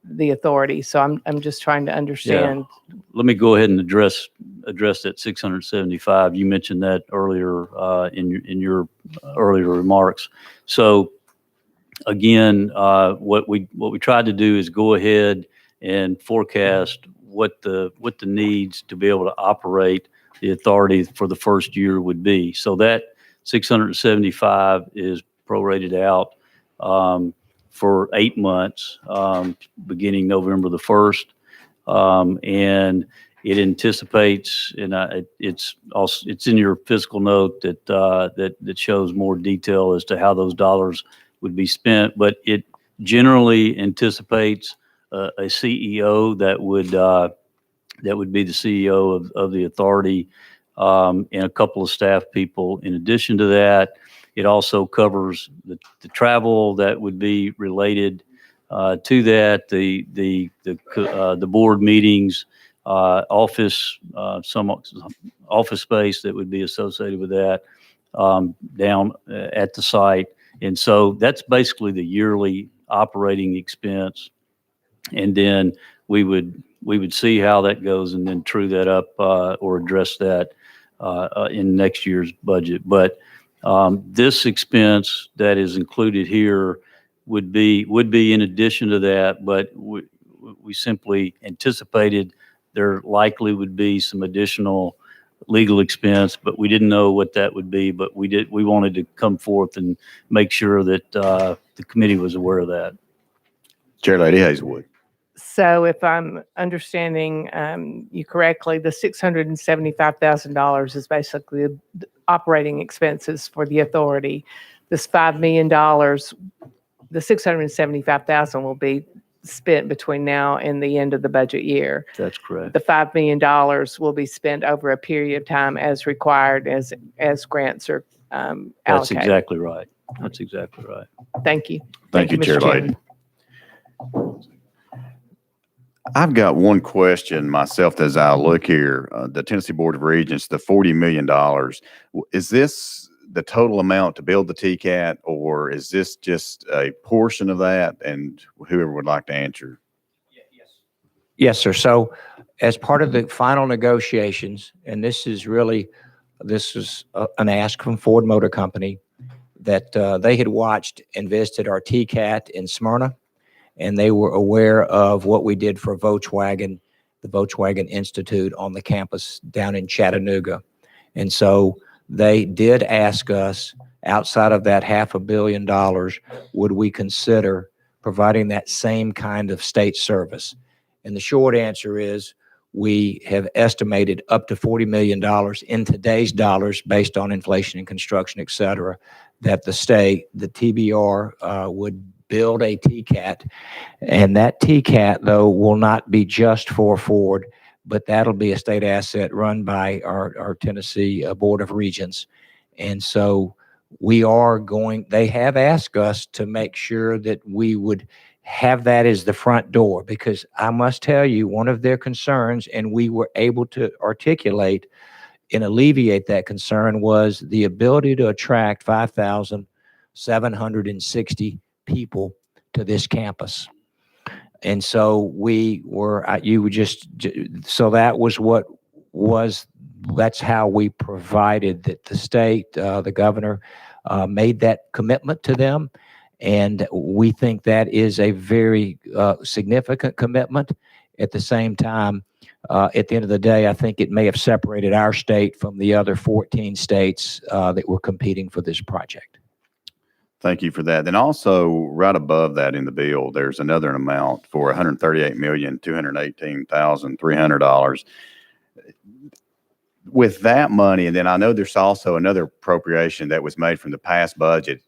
the authority. So I'm just trying to understand. Yeah. Let me go ahead and address that 675. You mentioned that earlier in your earlier remarks. So again, what we tried to do is go ahead and forecast what the needs to be able to operate the authority for the first year would be. So that 675 is prorated out for 8 months, beginning November the 1st. And it anticipates, and it's in your fiscal note that shows more detail as to how those dollars would be spent. But it generally anticipates a CEO that would be the CEO of the authority, and a couple of staff people. In addition to that, it also covers the travel that would be related to that, the board meetings, office, some office space that would be associated with that down at the site. And so that's basically the yearly operating expense. And then we would see how that goes and then true that up or address that in next year's budget. But this expense that is included here would be in addition to that, but we simply anticipated there likely would be some additional legal expense, but we didn't know what that would be. But we wanted to come forth and make sure that the committee was aware of that. Chair Lady Hazelwood. So if I'm understanding you correctly, the $675,000 is basically the operating expenses for the authority. This $5 million, the $675,000 will be spent between now and the end of the budget year. That's correct. The $5 million will be spent over a period of time as required as grants are That's allocated. exactly right. That's exactly right. Thank you. Thank you, Mr. Chair Chairman. Lady. I've got one question myself as I look here. The Tennessee Board of Regents, the $40 million, is this the total amount to build the TCAT, or is this just a portion of that? And whoever would like to answer. Yes, sir. So as part of the final negotiations, and this is an ask from Ford Motor Company that they had watched and visited our TCAT in Smyrna, and they were aware of what we did for Volkswagen, the Volkswagen Institute on the campus down in Chattanooga. And so they did ask us, outside of that $500 million, would we consider providing that same kind of state service? And the short answer is we have estimated up to $40 million in today's dollars based on inflation and construction, et cetera, that the state, the TBR, would build a TCAT. And that TCAT, though, will not be just for Ford, but that'll be a state asset run by our Tennessee Board of Regents. And so they have asked us to make sure that we would have that as the front door, because I must tell you, one of their concerns, and we were able to articulate and alleviate that concern, was the ability to attract 5,760 people to this campus. And so that's how we provided that. The state, the governor made that commitment to them. And we think that is a very significant commitment. At the same time, at the end of the day, I think it may have separated our state from the other 14 states that were competing for this project. Thank you for that. Then also right above that in the bill, there's another amount for $138,218,300. With that money, and then I know there's also another appropriation that was made from the past budget.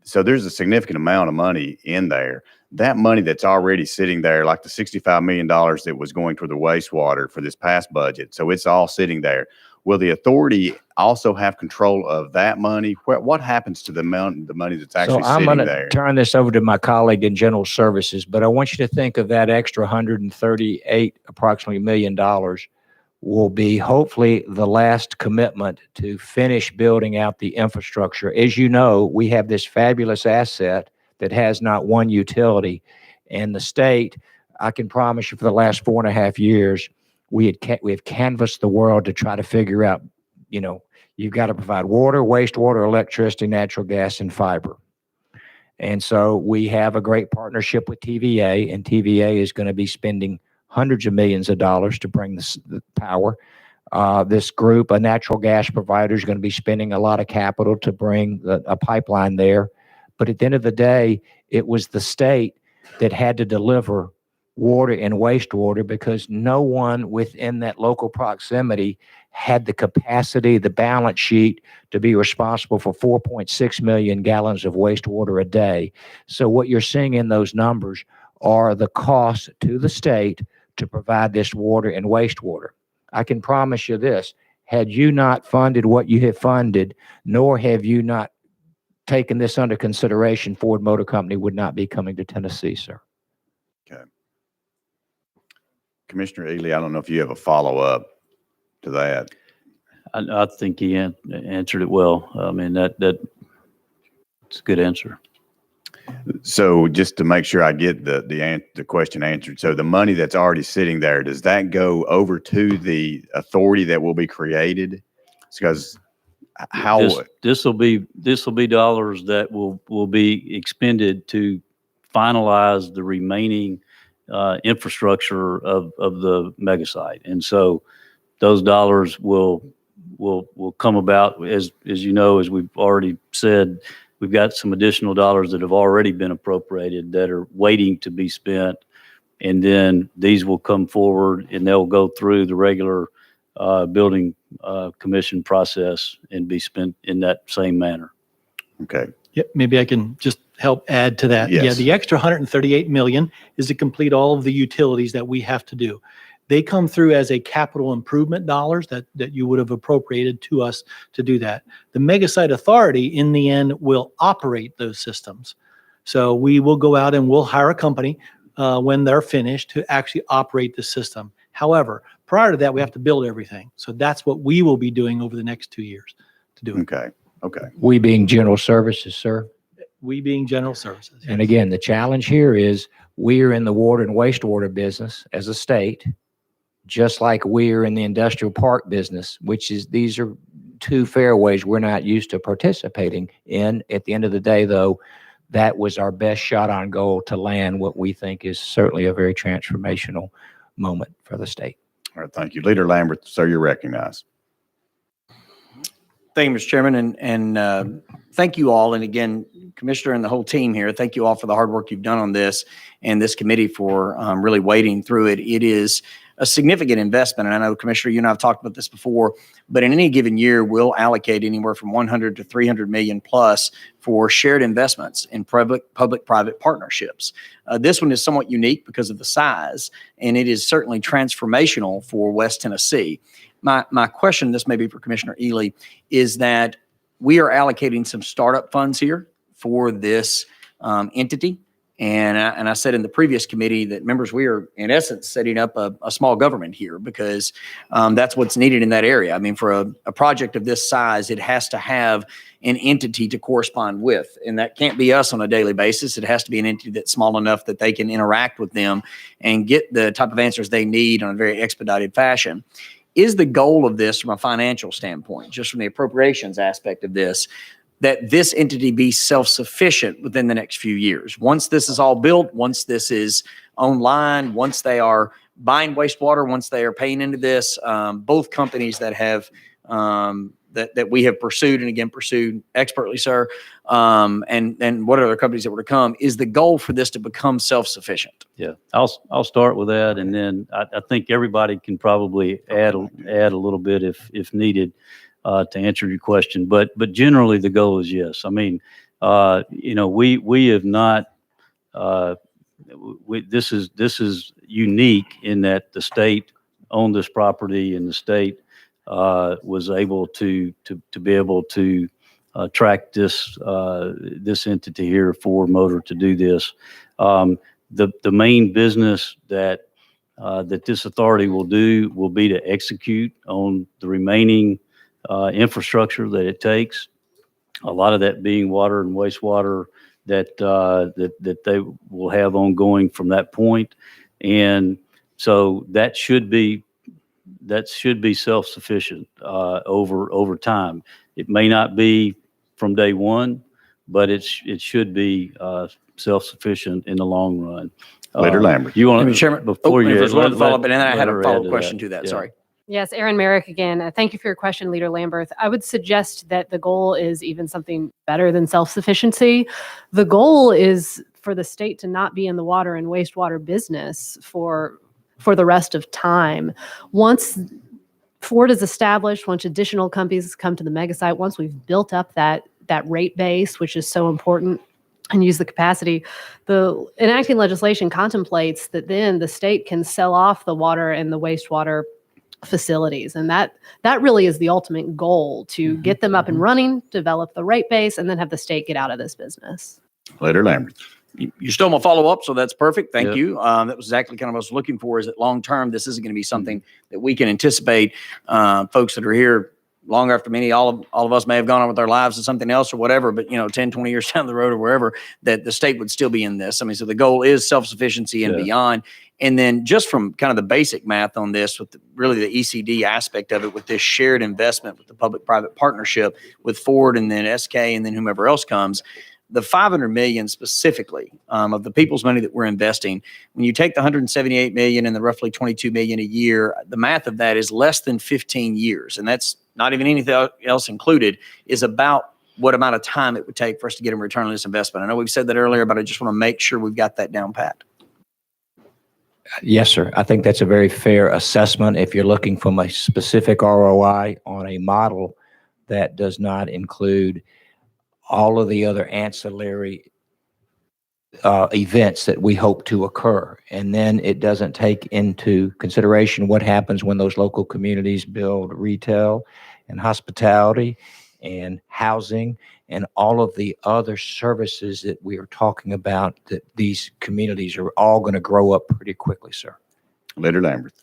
So there's a significant amount of money in there. That money that's already sitting there, like the $65 million that was going toward the wastewater for this past budget. So it's all sitting there. Will the authority also have control of that money? What happens to the money that's actually So I'm sitting going there? to turn this over to my colleague in General Services, but I want you to think of that extra approximately $138 million will be hopefully the last commitment to finish building out the infrastructure. As you know, we have this fabulous asset that has not one utility. And the state, I can promise you, for the last 4.5 years, we have canvassed the world to try to figure out, you've got to provide water, wastewater, electricity, natural gas, and fiber. And so we have a great partnership with TVA, and TVA is going to be spending hundreds of millions of dollars to bring the power. This group, a natural gas provider, is going to be spending a lot of capital to bring a pipeline there. But at the end of the day, it was the state that had to deliver water and wastewater, because no one within that local proximity had the capacity, the balance sheet to be responsible for 4.6 million gallons of wastewater a day. So what you're seeing in those numbers are the costs to the state to provide this water and wastewater. I can promise you this: had you not funded what you have funded, nor have you not taken this under consideration, Ford Motor Company would not be coming to Tennessee, sir. Okay. Commissioner Ely, I don't know if you have a follow-up to that. I think he answered it well. I mean, it's a good answer. So just to make sure I get the question answered, so the money that's already sitting there, does that go over to the authority that will be created? Because This will be dollars that will be expended to finalize the remaining infrastructure of the mega site. And so those dollars will come about, as you know, as we've already said. We've got some additional dollars that have already been appropriated that are waiting to be spent, and then these will come forward and they'll go through the regular building commission process and be spent in that same manner. Okay. Yeah, maybe I can just help add to that. Yeah, Yes. the extra 138 million is to complete all of the utilities that we have to do. They come through as a capital improvement dollars that you would have appropriated to us to do that. The mega site authority in the end will operate those systems. So we will go out and we'll hire a company when they're finished to actually operate the system. However, prior to that, we have to build everything. So that's what we will be doing over the next 2 years to do it. Okay, okay. We being general services, sir. We being general services. And again, the challenge here is we are in the water and wastewater business as a state, just like we are in the industrial park business, which is, these are two fairways we're not used to participating in. At the end of the day, though, that was our best shot on goal to land what we think is certainly a very transformational moment for the state. All right, thank you. Leader Lambert, sir, you're recognized. Thank you, Mr. Chairman, and thank you all. And again, Commissioner and the whole team here, thank you all for the hard work you've done on this, and this committee for really wading through it. It is a significant investment. And I know, Commissioner, you and I have talked about this before, but in any given year, we'll allocate anywhere from 100 to 300 million plus for shared investments in public-private partnerships. This one is somewhat unique because of the size, and it is certainly transformational for West Tennessee. My question, this may be for Commissioner Ely, is that we are allocating some startup funds here for this entity. And I said in the previous committee that, members, we are in essence setting up a small government here, because that's what's needed in that area. I mean, for a project of this size, it has to have an entity to correspond with. And that can't be us on a daily basis. It has to be an entity that's small enough that they can interact with them and get the type of answers they need on a very expedited fashion. Is the goal of this, from a financial standpoint, just from the appropriations aspect of this, that this entity be self-sufficient within the next few years? Once this is all built, once this is online, once they are buying wastewater, once they are paying into this, both companies that have that we have pursued, and again pursued expertly, sir, and what other companies that were to come, is the goal for this to become self-sufficient? Yeah, I'll start with that, and then I think everybody can probably add a little bit if needed to answer your question. But generally the goal is yes. I mean, we have not. This is unique in that the state owned this property, and the state was able to be able to track this entity here for Motor to do this. The main business that this authority will do will be to execute on the remaining infrastructure that it takes. A lot of that being water and wastewater that they will have ongoing from that point, and so that should be self-sufficient over time. It may not be from day one, but it should be self-sufficient in the long run. Leader Lambert. You want to, Chairman, before you there's one follow-up, and then I had a let her add follow-up to question that. to that. Yeah. Sorry. Yes, Aaron Merrick again. Thank you for your question, Leader Lambert. I would suggest that the goal is even something better than self-sufficiency. The goal is for the state to not be in the water and wastewater business for the rest of time. Once Ford is established, once additional companies come to the mega site, once we've built up that rate base, which is so important, and use the capacity, the enacting legislation contemplates that then the state can sell off the water and the wastewater facilities. And that really is the ultimate goal, to get them up and running, develop the rate base, and then have the state get out of this business. Leader Lambert. You stole my follow-up, so that's perfect. Thank Yep. you. That was exactly kind of what I was looking for, is that long-term, this isn't going to be something that we can anticipate. Folks that are here long after all of us may have gone on with our lives to something else or whatever, but 10, 20 years down the road or wherever, that the state would still be in this. I mean, so the goal is self-sufficiency and Yeah. beyond. And then just from kind of the basic math on this, with really the ECD aspect of it, with this shared investment with the public-private partnership with Ford and then SK and then whomever else comes, the $500 million specifically of the people's money that we're investing, when you take the $178 million and the roughly $22 million a year, the math of that is less than 15 years. And that's not even anything else included, is about what amount of time it would take for us to get a return on this investment. I know we've said that earlier, but I just want to make sure we've got that down pat. Yes, sir. I think that's a very fair assessment. If you're looking from a specific ROI on a model that does not include all of the other ancillary events that we hope to occur. And then it doesn't take into consideration what happens when those local communities build retail and hospitality and housing and all of the other services that we are talking about, that these communities are all going to grow up pretty quickly, sir. Leader Lambert.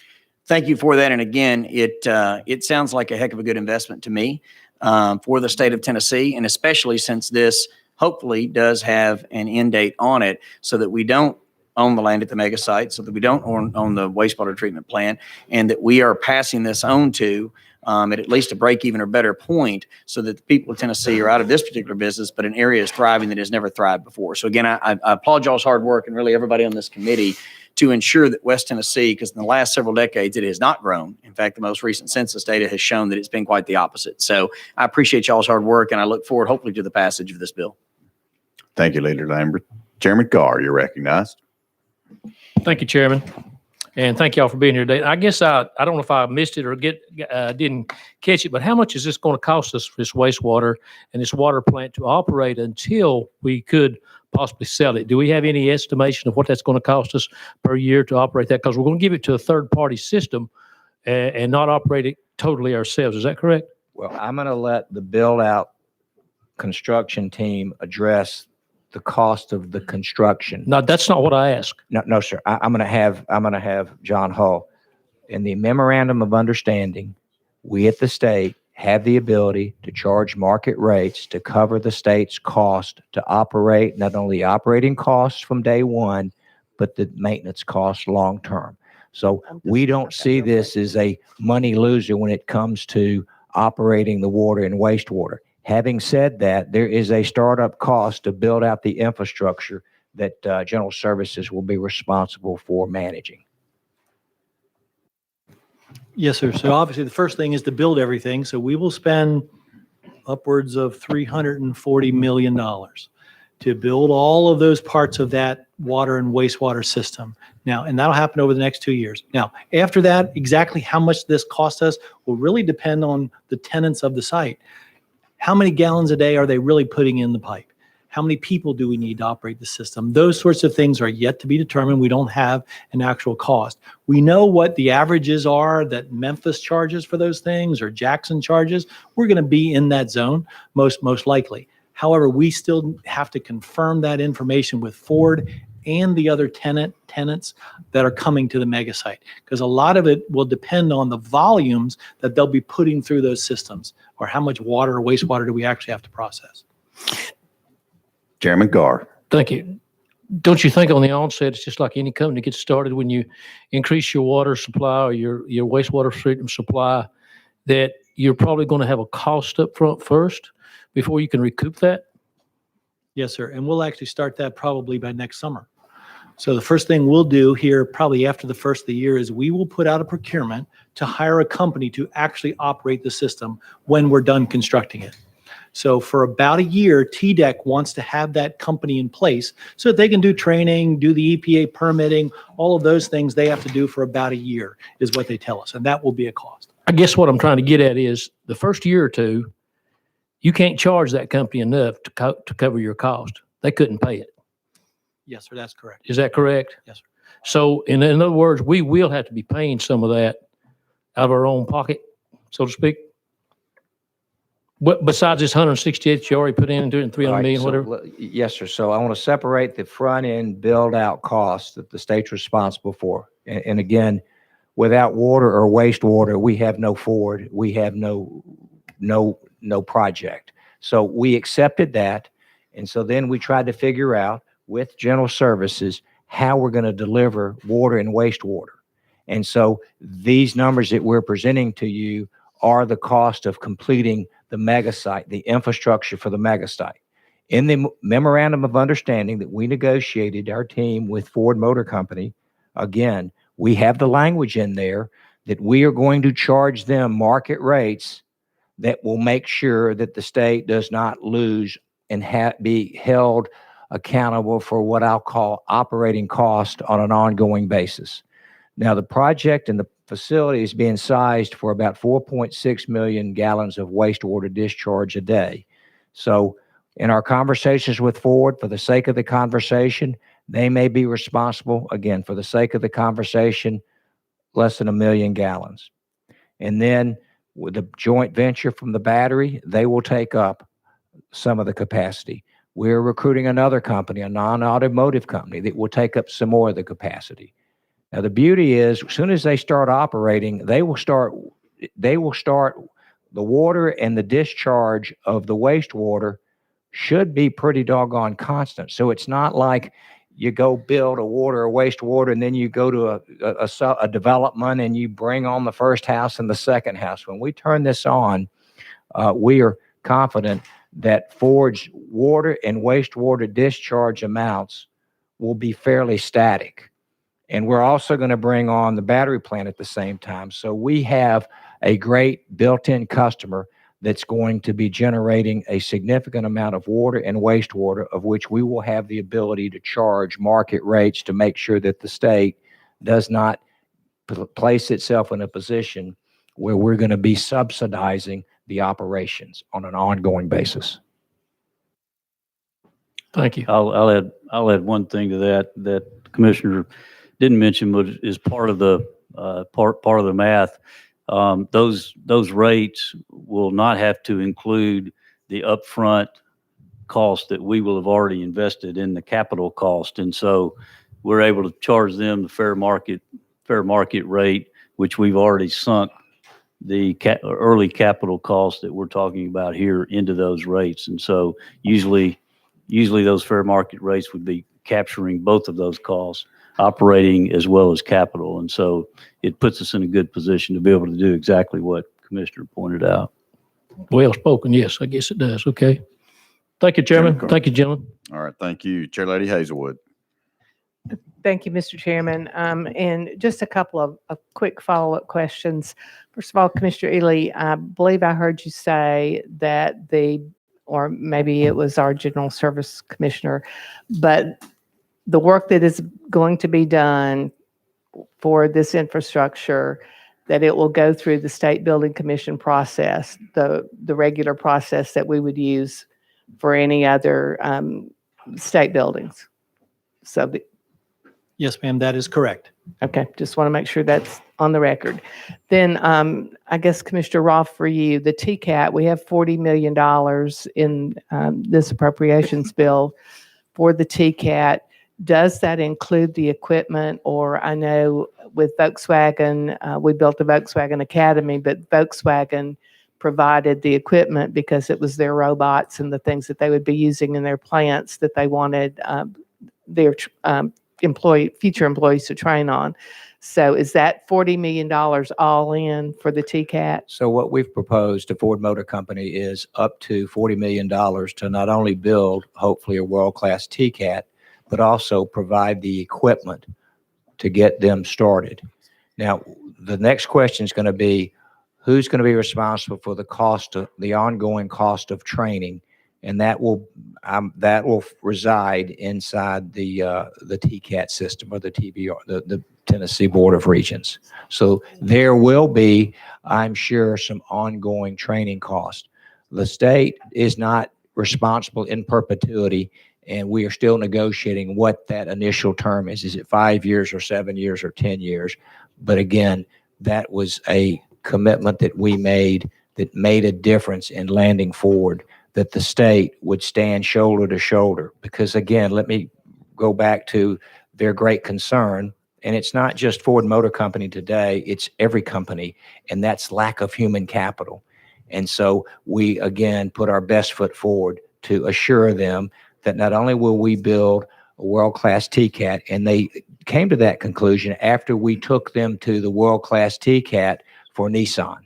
Thank you for that. And again, it sounds like a heck of a good investment to me for the state of Tennessee, and especially since this hopefully does have an end date on it, so that we don't own the land at the mega site, so that we don't own the wastewater treatment plant, and that we are passing this on to at least a break even or better point, so that the people of Tennessee are out of this particular business, but an area is thriving that has never thrived before. So again, I applaud y'all's hard work and really everybody on this committee to ensure that West Tennessee, because in the last several decades, it has not grown. In fact, the most recent census data has shown that it's been quite the opposite. So I appreciate y'all's hard work, and I look forward hopefully to the passage of this bill. Thank you, Leader Lambert. Chairman Carr, you're recognized. Thank you, Chairman. And thank y'all for being here today. I guess I don't know if I missed it or didn't catch it, but how much is this going to cost us for this wastewater and this water plant to operate until we could possibly sell it? Do we have any estimation of what that's going to cost us per year to operate that? Because we're going to give it to a third-party system and not operate it totally ourselves. Is that correct? Well, I'm going to let the build-out construction team address the cost of the construction. No, that's not what I asked. No, sir. I'm going to have John Hull. In the memorandum of understanding, we at the state have the ability to charge market rates to cover the state's cost to operate, not only operating costs from day one, but the maintenance costs long term. So we don't see this as a money loser when it comes to operating the water and wastewater. Having said that, there is a startup cost to build out the infrastructure that General Services will be responsible for managing. Yes, sir. So obviously the first thing is to build everything. So we will spend upwards of $340 million to build all of those parts of that water and wastewater system. Now, and that'll happen over the next 2 years. Now, after that, exactly how much this costs us will really depend on the tenants of the site. How many gallons a day are they really putting in the pipe? How many people do we need to operate the system? Those sorts of things are yet to be determined. We don't have an actual cost. We know what the averages are that Memphis charges for those things or Jackson charges. We're going to be in that zone most likely. However, we still have to confirm that information with Ford and the other tenants that are coming to the mega site, because a lot of it will depend on the volumes that they'll be putting through those systems, or how much water or wastewater do we actually have to process. Chairman Carr. Thank you. Don't you think on the onset, it's just like any company gets started, when you increase your water supply or your wastewater treatment supply, that you're probably going to have a cost up front first before you can recoup that? Yes, sir. And we'll actually start that probably by next summer. So the first thing we'll do here, probably after the first of the year, is we will put out a procurement to hire a company to actually operate the system when we're done constructing it. So for about a year, TDEC wants to have that company in place so that they can do training, do the EPA permitting, all of those things they have to do for about a year is what they tell us. And that will be a cost. I guess what I'm trying to get at is the first year or two, you can't charge that company enough to cover your cost. They couldn't pay it. Yes, sir. That's correct. Is that correct? Yes, sir. So in other words, we will have to be paying some of that out of our own pocket, so to speak. But besides this 168 you already put in and doing 300 million, whatever. Yes, sir. So I want to separate the front end build out costs that the state's responsible for. And again, without water or wastewater, we have no Ford. We have no project. So we accepted that. And so then we tried to figure out with General Services how we're going to deliver water and wastewater. And so these numbers that we're presenting to you are the cost of completing the mega site, the infrastructure for the mega site. In the memorandum of understanding that we negotiated, our team with Ford Motor Company, again, we have the language in there that we are going to charge them market rates that will make sure that the state does not lose and be held accountable for what I'll call operating cost on an ongoing basis. Now, the project and the facility is being sized for about 4.6 million gallons of wastewater discharge a day. So In our conversations with Ford, for the sake of the conversation, they may be responsible, again, for the sake of the conversation, less than 1 million gallons. And then with the joint venture from the battery, they will take up some of the capacity. We're recruiting another company, a non-automotive company, that will take up some more of the capacity. Now, the beauty is, as soon as they start operating, they will start the water and the discharge of the wastewater should be pretty doggone constant. So it's not like you go build a water or wastewater and then you go to a development and you bring on the first house and the second house. When we turn this on, we are confident that Ford's water and wastewater discharge amounts will be fairly static. And we're also going to bring on the battery plant at the same time. So we have a great built-in customer that's going to be generating a significant amount of water and wastewater, of which we will have the ability to charge market rates to make sure that the state does not place itself in a position where we're going to be subsidizing the operations on an ongoing basis. Thank you. I'll add one thing to that the Commissioner didn't mention, but is part of the part of the math. Those rates will not have to include the upfront cost that we will have already invested in the capital cost, and so we're able to charge them the fair market rate, which we've already sunk the early capital costs that we're talking about here into those rates, and so usually those fair market rates would be capturing both of those costs, operating as well as capital. And so it puts us in a good position to be able to do exactly what Commissioner pointed out. Well spoken. Yes, I guess it does. Okay. Thank you, Chairman. Thank you, gentlemen. All right, thank you. Chair Lady Hazelwood. Thank you, Mr. Chairman. And just a couple of quick follow-up questions. First of all, Commissioner Ely, I believe I heard you say that or maybe it was our General Service Commissioner, but the work that is going to be done for this infrastructure, that it will go through the State Building Commission process, the regular process that we would use for any other state buildings. So, Yes, ma'am, that is correct. okay, just want to make sure that's on the record. Then I guess, Commissioner Roth, for you, the TCAT, we have $40 million in this appropriations bill for the TCAT. Does that include the equipment? Or I know with Volkswagen, we built the Volkswagen Academy, but Volkswagen provided the equipment because it was their robots and the things that they would be using in their plants that they wanted their future employees to train on. So is that $40 million all in for the TCAT? So what we've proposed to Ford Motor Company is up to $40 million to not only build, hopefully, a world-class TCAT, but also provide the equipment to get them started. Now, the next question is going to be, who's going to be responsible for the ongoing cost of training? And that will reside inside the TCAT system, or the TBR, the Tennessee Board of Regents. So there will be, I'm sure, some ongoing training costs. The state is not responsible in perpetuity, and we are still negotiating what that initial term is. Is it 5 years or 7 years or 10 years? But again, that was a commitment that we made that made a difference in landing Ford, that the state would stand shoulder to shoulder. Because again, let me go back to their great concern, and it's not just Ford Motor Company today, it's every company, and that's lack of human capital. And so we, again, put our best foot forward to assure them that not only will we build a world-class TCAT, and they came to that conclusion after we took them to the world-class TCAT for Nissan.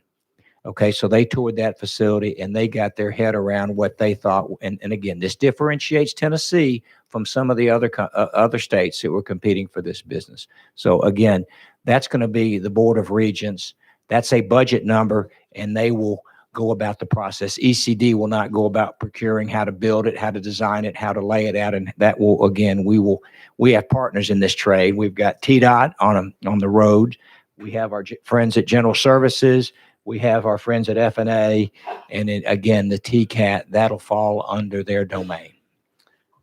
Okay, so they toured that facility and they got their head around what they thought. And again, this differentiates Tennessee from some of the other states that were competing for this business. So again, that's going to be the Board of Regents. That's a budget number, and they will go about the process. ECD will not go about procuring how to build it, how to design it, how to lay it out. And that will, again, we have partners in this trade. We've got TDOT on the road. We have our friends at General Services. We have our friends at FNA, and then again, the TCAT, that'll fall under their domain.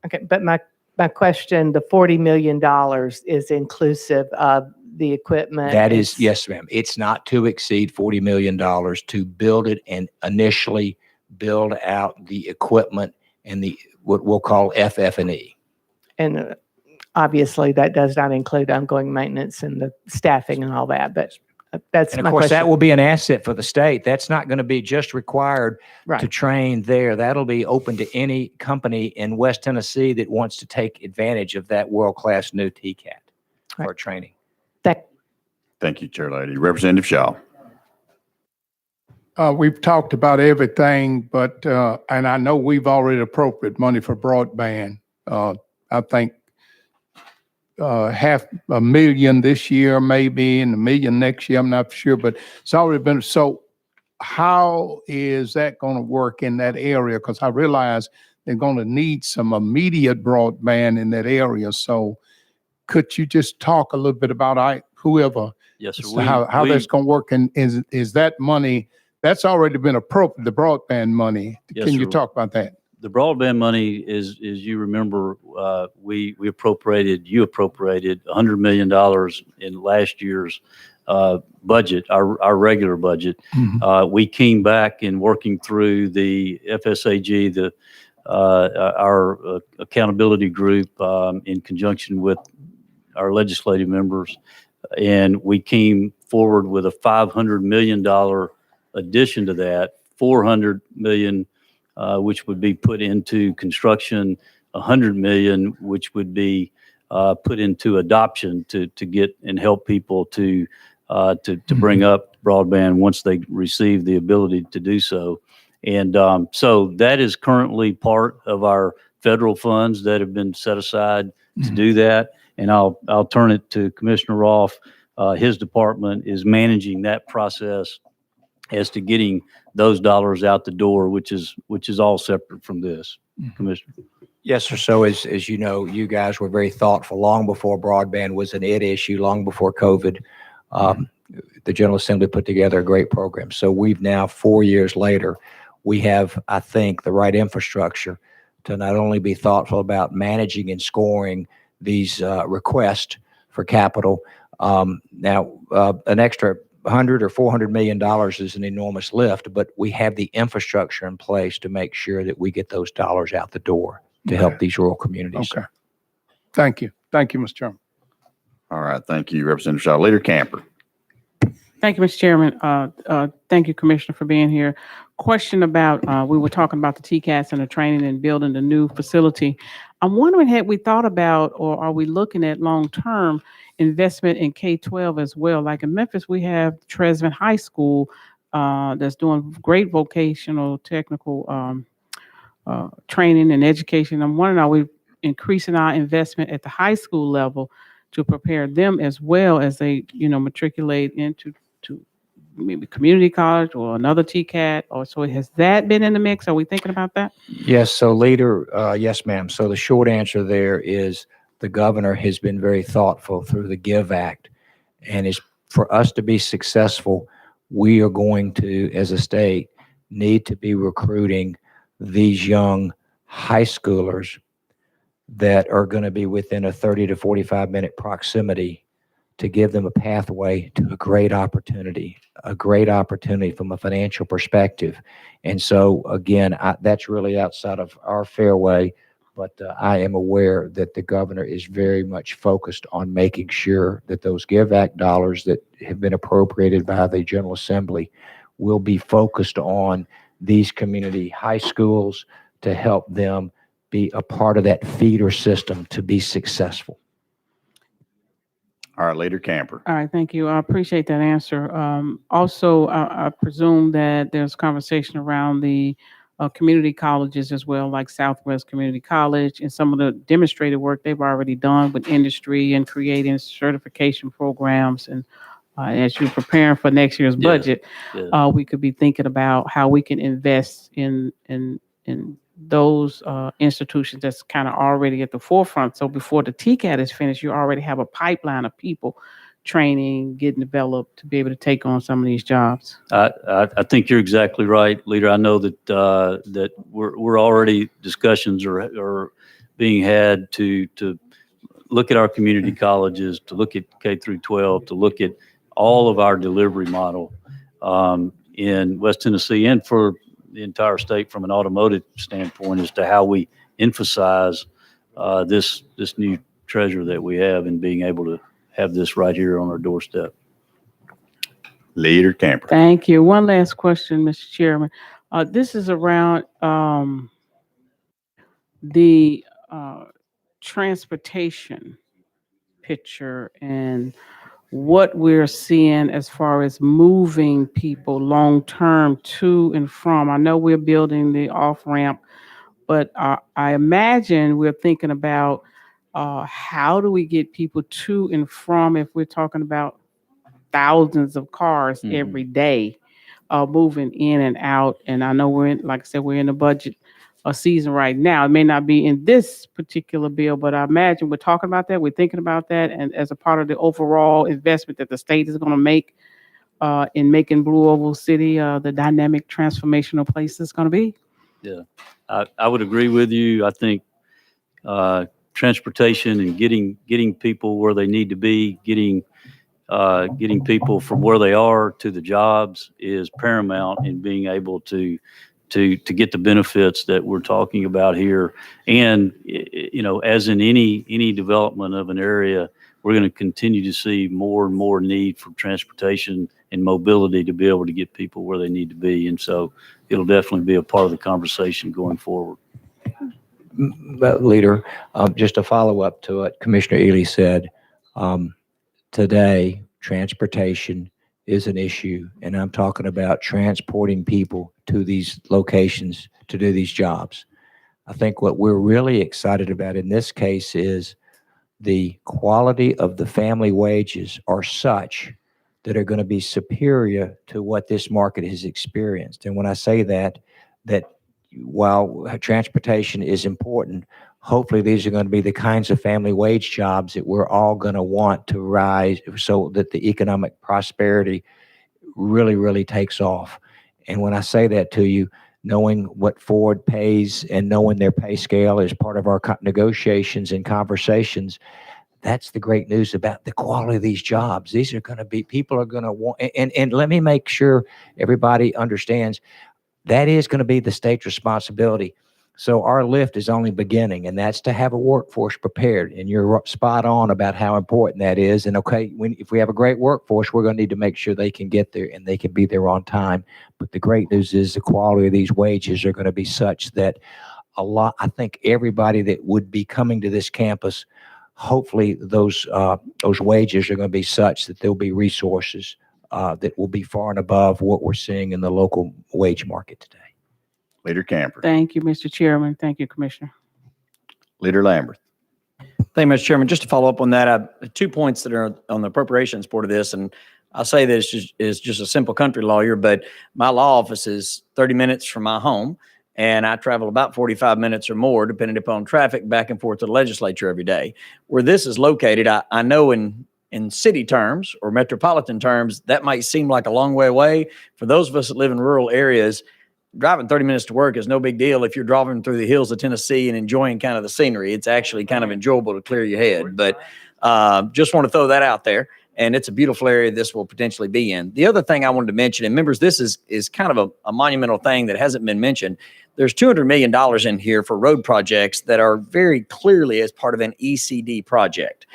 Okay, but my question, the $40 million is inclusive of the equipment? That is, yes, ma'am. It's not to exceed $40 million to build it and initially build out the equipment and the, what we'll call FF&E. And obviously, that does not include ongoing maintenance and the staffing and all that, but that's And my of course, question. that will be an asset for the state. That's not going to be just required to Right. train there. That'll be open to any company in West Tennessee that wants to take advantage of that world-class new TCAT for Right. training. Thank you, Chair Lady. Representative Shaw. We've talked about everything, but, and I know we've already appropriated money for broadband. I think $500,000 this year, maybe, and $1 million next year. I'm not sure, but it's already been. So how is that going to work in that area? Because I realize they're going to need some immediate broadband in that area. So could you just talk a little bit about whoever, Yes, sir. how that's going to work? And is that money that's already been appropriated, the broadband money? Yes, Can you sir. talk about that? The broadband money is you remember, you appropriated $100 million in last year's budget, our regular budget. We came back in working through the FSAG, our accountability group, in conjunction with our legislative members, and we came forward with a $500 million addition to that, $400 million. Which would be put into construction, $100 million, which would be put into adoption to get and help people to bring up broadband once they receive the ability to do so. And so that is currently part of our federal funds that have been set aside to do that. And I'll turn it to Commissioner Rolfe. His department is managing that process as to getting those dollars out the door, which is all separate from this, Commissioner. Yes, sir. So as you know, you guys were very thoughtful long before broadband was an issue, long before COVID. The General Assembly put together a great program. So we've now, 4 years later, we have, I think, the right infrastructure to not only be thoughtful about managing and scoring these requests for capital. Now, an extra $100 or $400 million is an enormous lift, but we have the infrastructure in place to make sure that we get those dollars out the door to help these rural communities. Okay. Thank you. Thank you, Mr. Chairman. All right. Thank you, Representative Shaw. Leader Camper. Thank you, Mr. Chairman. Thank you, Commissioner, for being here. Question about, we were talking about the TCATs and the training and building the new facility. I'm wondering, had we thought about, or are we looking at long-term investment in K-12 as well? Like in Memphis, we have Tresvant High School that's doing great vocational technical training and education. I'm wondering, are we increasing our investment at the high school level to prepare them as well as they, matriculate into maybe community college or another TCAT? Or so has that been in the mix? Are we thinking about that? Yes. So Leader, yes, ma'am. So the short answer there is the governor has been very thoughtful through the GIVE Act, and is for us to be successful, we are going to, as a state, need to be recruiting these young high schoolers that are going to be within a 30 to 45-minute proximity to give them a pathway to a great opportunity from a financial perspective. And so, again, that's really outside of our fairway, but I am aware that the governor is very much focused on making sure that those GIVE Act dollars that have been appropriated by the General Assembly will be focused on these community high schools to help them be a part of that feeder system to be successful. All right, Leader Camper. All right, thank you. I appreciate that answer. Also, I presume that there's conversation around the community colleges as well, like Southwest Community College, and some of the demonstrated work they've already done with industry and creating certification programs. And as you're preparing for next year's budget, we could be thinking about how we can invest in those institutions that's kind of already at the forefront. So before the TCAT is finished, you already have a pipeline of people training, getting developed to be able to take on some of these jobs? I think you're exactly right, Leader. I know that that we're already discussions are being had to look at our community colleges, to look at K through 12, to look at all of our delivery model in West Tennessee and for the entire state from an automotive standpoint as to how we emphasize this new treasure that we have and being able to have this right here on our doorstep. Leader Camper. Thank you. One last question, Mr. Chairman. This is around the transportation picture and what we're seeing as far as moving people long term to and from. I know we're building the off ramp, but I imagine we're thinking about how do we get people to and from if we're talking about thousands of cars every day moving in and out. And I know we're in, like I said, we're in the budget season right now. It may not be in this particular bill, but I imagine we're talking about that. We're thinking about that, and as a part of the overall investment that the state is going to make in making Blue Oval City the dynamic transformational place it's going to be. Yeah, I would agree with you. I think transportation and getting people where they need to be, getting people from where they are to the jobs is paramount in being able to get the benefits that we're talking about here. And, you know, as in any development of an area, we're going to continue to see more and more need for transportation and mobility to be able to get people where they need to be. And so it'll definitely be a part of the conversation going forward. But Leader, just a follow up to it, Commissioner Ely said, today, transportation is an issue, and I'm talking about transporting people to these locations to do these jobs. I think what we're really excited about in this case is the quality of the family wages are such that are going to be superior to what this market has experienced. And when I say that while transportation is important, hopefully these are going to be the kinds of family wage jobs that we're all going to want to rise so that the economic prosperity really takes off. And when I say that to you, knowing what Ford pays and knowing their pay scale is part of our negotiations and conversations, that's the great news about the quality of these jobs. These are going to be, people are going to want, and let me make sure everybody understands that is going to be the state's responsibility. So our lift is only beginning, and that's to have a workforce prepared. And you're spot on about how important that is. And okay, if we have a great workforce, we're going to need to make sure they can get there and they can be there on time. But the great news is the quality of these wages are going to be such that I think everybody that would be coming to this campus, hopefully those wages are going to be such that there'll be resources that will be far and above what we're seeing in the local wage market today. Leader Camper. Thank you, Mr. Chairman. Thank you, Commissioner. Leader Lambert. Thank you, Mr. Chairman. Just to follow up on that, 2 points that are on the appropriations part of this, and I'll say this is just a simple country lawyer, but my law office is 30 minutes from my home, and I travel about 45 minutes or more, depending upon traffic, back and forth to the legislature every day. Where this is located, I know in city terms or metropolitan terms, that might seem like a long way away. For those of us that live in rural areas, driving 30 minutes to work is no big deal if you're driving through the hills of Tennessee and enjoying kind of the scenery. It's actually kind of enjoyable to clear your head. But just want to throw that out there. And it's a beautiful area this will potentially be in. The other thing I wanted to mention, and members, this is kind of a monumental thing that hasn't been mentioned. There's $200 million in here for road projects that are very clearly as part of an ECD project.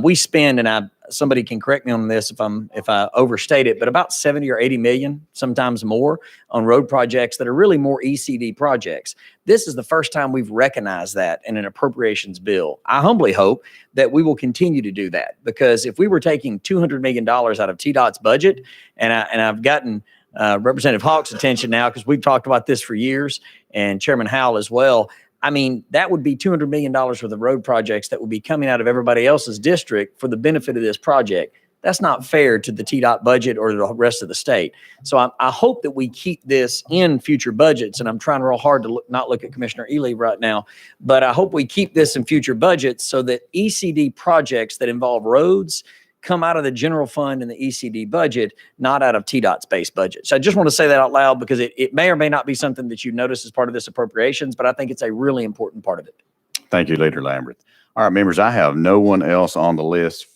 We spend, and somebody can correct me on this if I overstate it, but about 70 or 80 million, sometimes more, on road projects that are really more ECD projects. This is the first time we've recognized that in an appropriations bill. I humbly hope that we will continue to do that, because if we were taking $200 million out of TDOT's budget, and I've gotten Representative Hawk's attention now because we've talked about this for years, and Chairman Howell as well. I mean, that would be $200 million worth of road projects that would be coming out of everybody else's district for the benefit of this project. That's not fair to the TDOT budget or the rest of the state. So I hope that we keep this in future budgets, and I'm trying real hard to not look at Commissioner Ely right now, but I hope we keep this in future budgets so that ECD projects that involve roads come out of the general fund and the ECD budget, not out of TDOT's base budget. So I just want to say that out loud because it may or may not be something that you notice as part of this appropriations, but I think it's a really important part of it. Thank you, Leader Lambert. All right, members, I have no one else on the list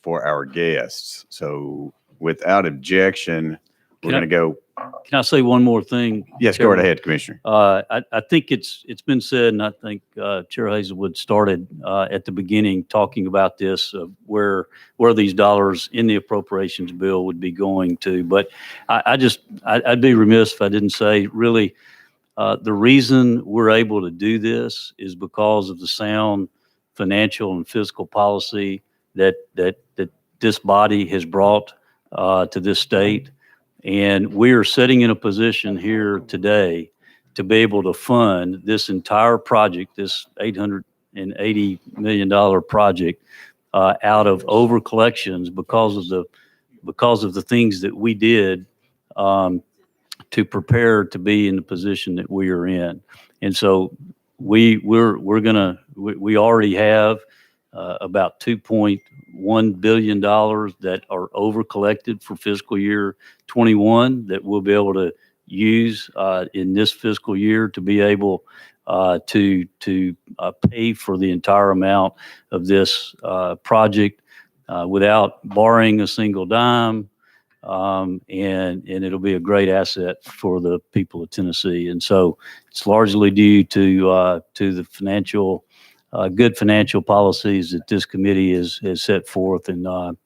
for our guests. So without objection, we're going to go. Can I say one more thing? Yes, go right ahead, Commissioner. I think it's been said, and I think Chair Hazelwood started at the beginning talking about this, where these dollars in the appropriations bill would be going to. But I'd be remiss if I didn't say, really, the reason we're able to do this is because of the sound financial and fiscal policy that this body has brought to this state. And we are sitting in a position here today to be able to fund this entire project, this $880 million project, out of over collections because of the things that we did to prepare to be in the position that we are in. And so we already have about $2.1 billion that are over collected for fiscal year 21 that we'll be able to use in this fiscal year to be able to pay for the entire amount of this project without borrowing a single dime. And it'll be a great asset for the people of Tennessee. And so it's largely due to the good financial policies that this committee has set forth, and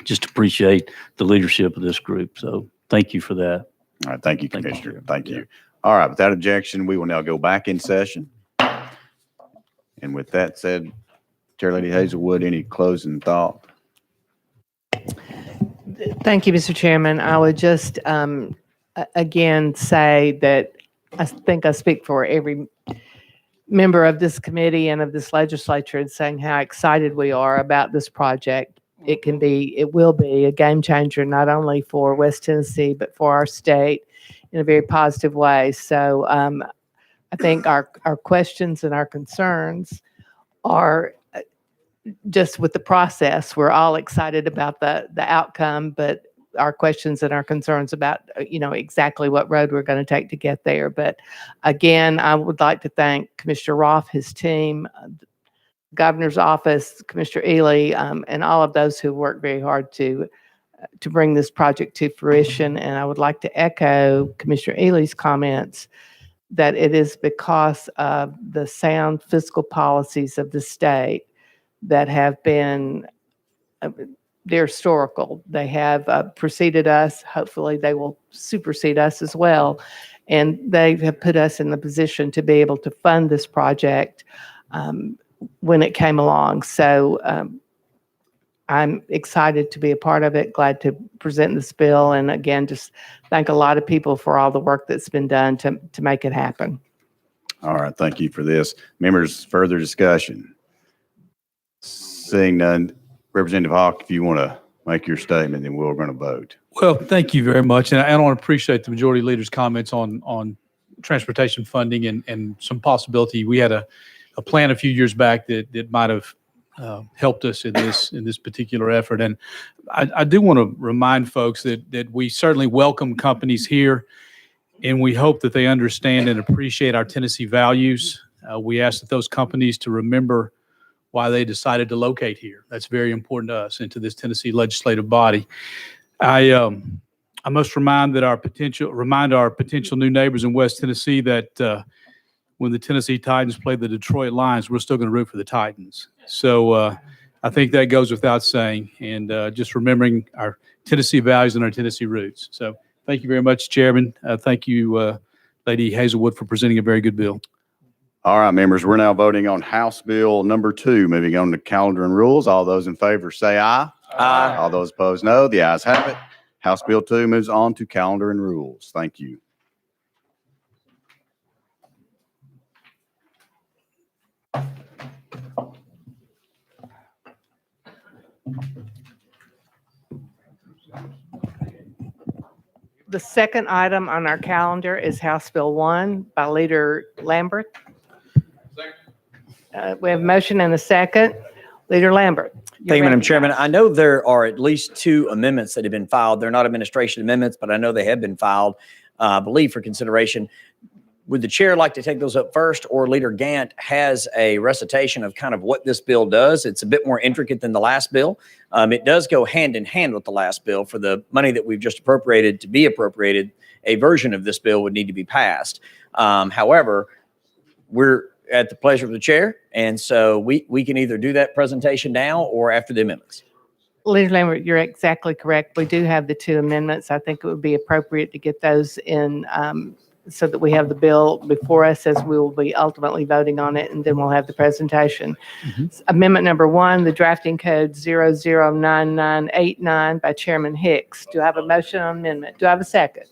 just appreciate the leadership of this group. So thank you for that. All right. Thank you, Commissioner. Thank you. All right. Without objection, we will now go back in session. And with that said, Chair Lady Hazelwood, any closing thought? Thank you, Mr. Chairman. I would just again say that I think I speak for every member of this committee and of this legislature in saying how excited we are about this project. It will be a game changer, not only for West Tennessee, but for our state in a very positive way. So I think our questions and our concerns are just with the process. We're all excited about the outcome, but our questions and our concerns about, exactly what road we're going to take to get there. But again, I would like to thank Commissioner Roth, his team, Governor's office, Commissioner Ely, and all of those who worked very hard to bring this project to fruition. And I would like to echo Commissioner Ely's comments that it is because of the sound fiscal policies of the state that have been they're historical. They have preceded us. Hopefully they will supersede us as well. And they have put us in the position to be able to fund this project when it came along. So I'm excited to be a part of it, glad to present this bill. And again, just thank a lot of people for all the work that's been done to make it happen. All right. Thank you for this. Members, further discussion? Seeing none. Representative Hawk, if you want to make your statement, then we're going to vote. Well, thank you very much. And I want to appreciate the majority leader's comments on transportation funding and some possibility. We had a plan a few years back that might have helped us in this particular effort. And I do want to remind folks that we certainly welcome companies here, and we hope that they understand and appreciate our Tennessee values. We ask that those companies to remember why they decided to locate here. That's very important to us and to this Tennessee legislative body. I must remind our potential new neighbors in West Tennessee that when the Tennessee Titans play the Detroit Lions, we're still going to root for the Titans. So I think that goes without saying, and just remembering our Tennessee values and our Tennessee roots. So thank you very much, Chairman. Thank you, Lady Hazelwood, for presenting a very good bill. All right, members, we're now voting on House Bill number 2. Moving on to calendar and rules. All those in favor say aye. Aye. All those opposed, no. The ayes have it. House Bill 2 moves on to calendar and rules. Thank you. The second item on our calendar is House Bill 1 by Leader Lambert. We have a motion and a second. Leader Lambert. you're Thank you, Madam Chairman. recognized. I know there are at least 2 amendments that have been filed. They're not administration amendments, but I know they have been filed, I believe, for consideration. Would the chair like to take those up first, or Leader Gant has a recitation of kind of what this bill does? It's a bit more intricate than the last bill. It does go hand in hand with the last bill. For the money that we've just appropriated to be appropriated, a version of this bill would need to be passed. However, we're at the pleasure of the chair, and so we can either do that presentation now or after the amendments. Leader Lambert, you're exactly correct. We do have the 2 amendments. I think it would be appropriate to get those in so that we have the bill before us as we will be ultimately voting on it, and then we'll have the presentation. Amendment number 1, the drafting code 009989 by Chairman Hicks. Do I have a motion on amendment? Do I have a second?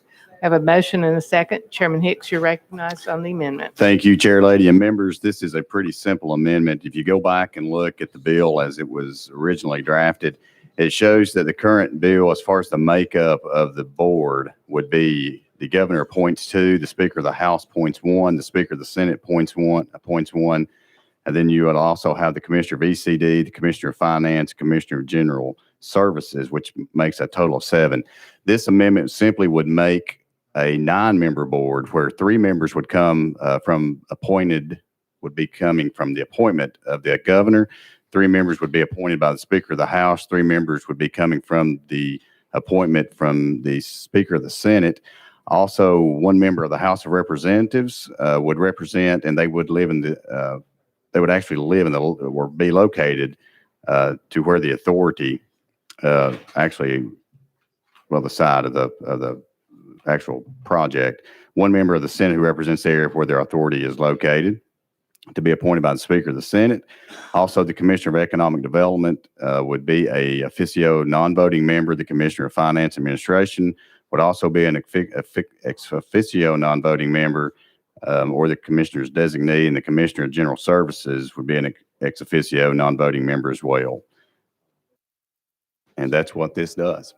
I have a motion and a second. Chairman Hicks, you're recognized on the amendment. Thank you, Chair Lady and members. This is a pretty simple amendment. If you go back and look at the bill as it was originally drafted, it shows that the current bill, as far as the makeup of the board, would be the governor appoints 2, the Speaker of the House appoints 1, the Speaker of the Senate appoints 1, and then you would also have the Commissioner of ECD, the Commissioner of Finance, Commissioner of General Services, which makes a total of 7. This amendment simply would make a 9-member board where 3 members would come would be coming from the appointment of the governor. 3 members would be appointed by the Speaker of the House. 3 members would be coming from the appointment from the Speaker of the Senate. Also, 1 member of the House of Representatives would represent, and they would live in the, they would actually live in the, or be located to where the authority actually, well, the side of the actual project. 1 member of the Senate who represents the area where their authority is located, to be appointed by the Speaker of the Senate. Also, the Commissioner of Economic Development would be a officio non-voting member. The Commissioner of Finance Administration would also be an ex officio non-voting member, or the Commissioner's designee, and the Commissioner of General Services would be an ex officio non-voting member as well. And that's what this does.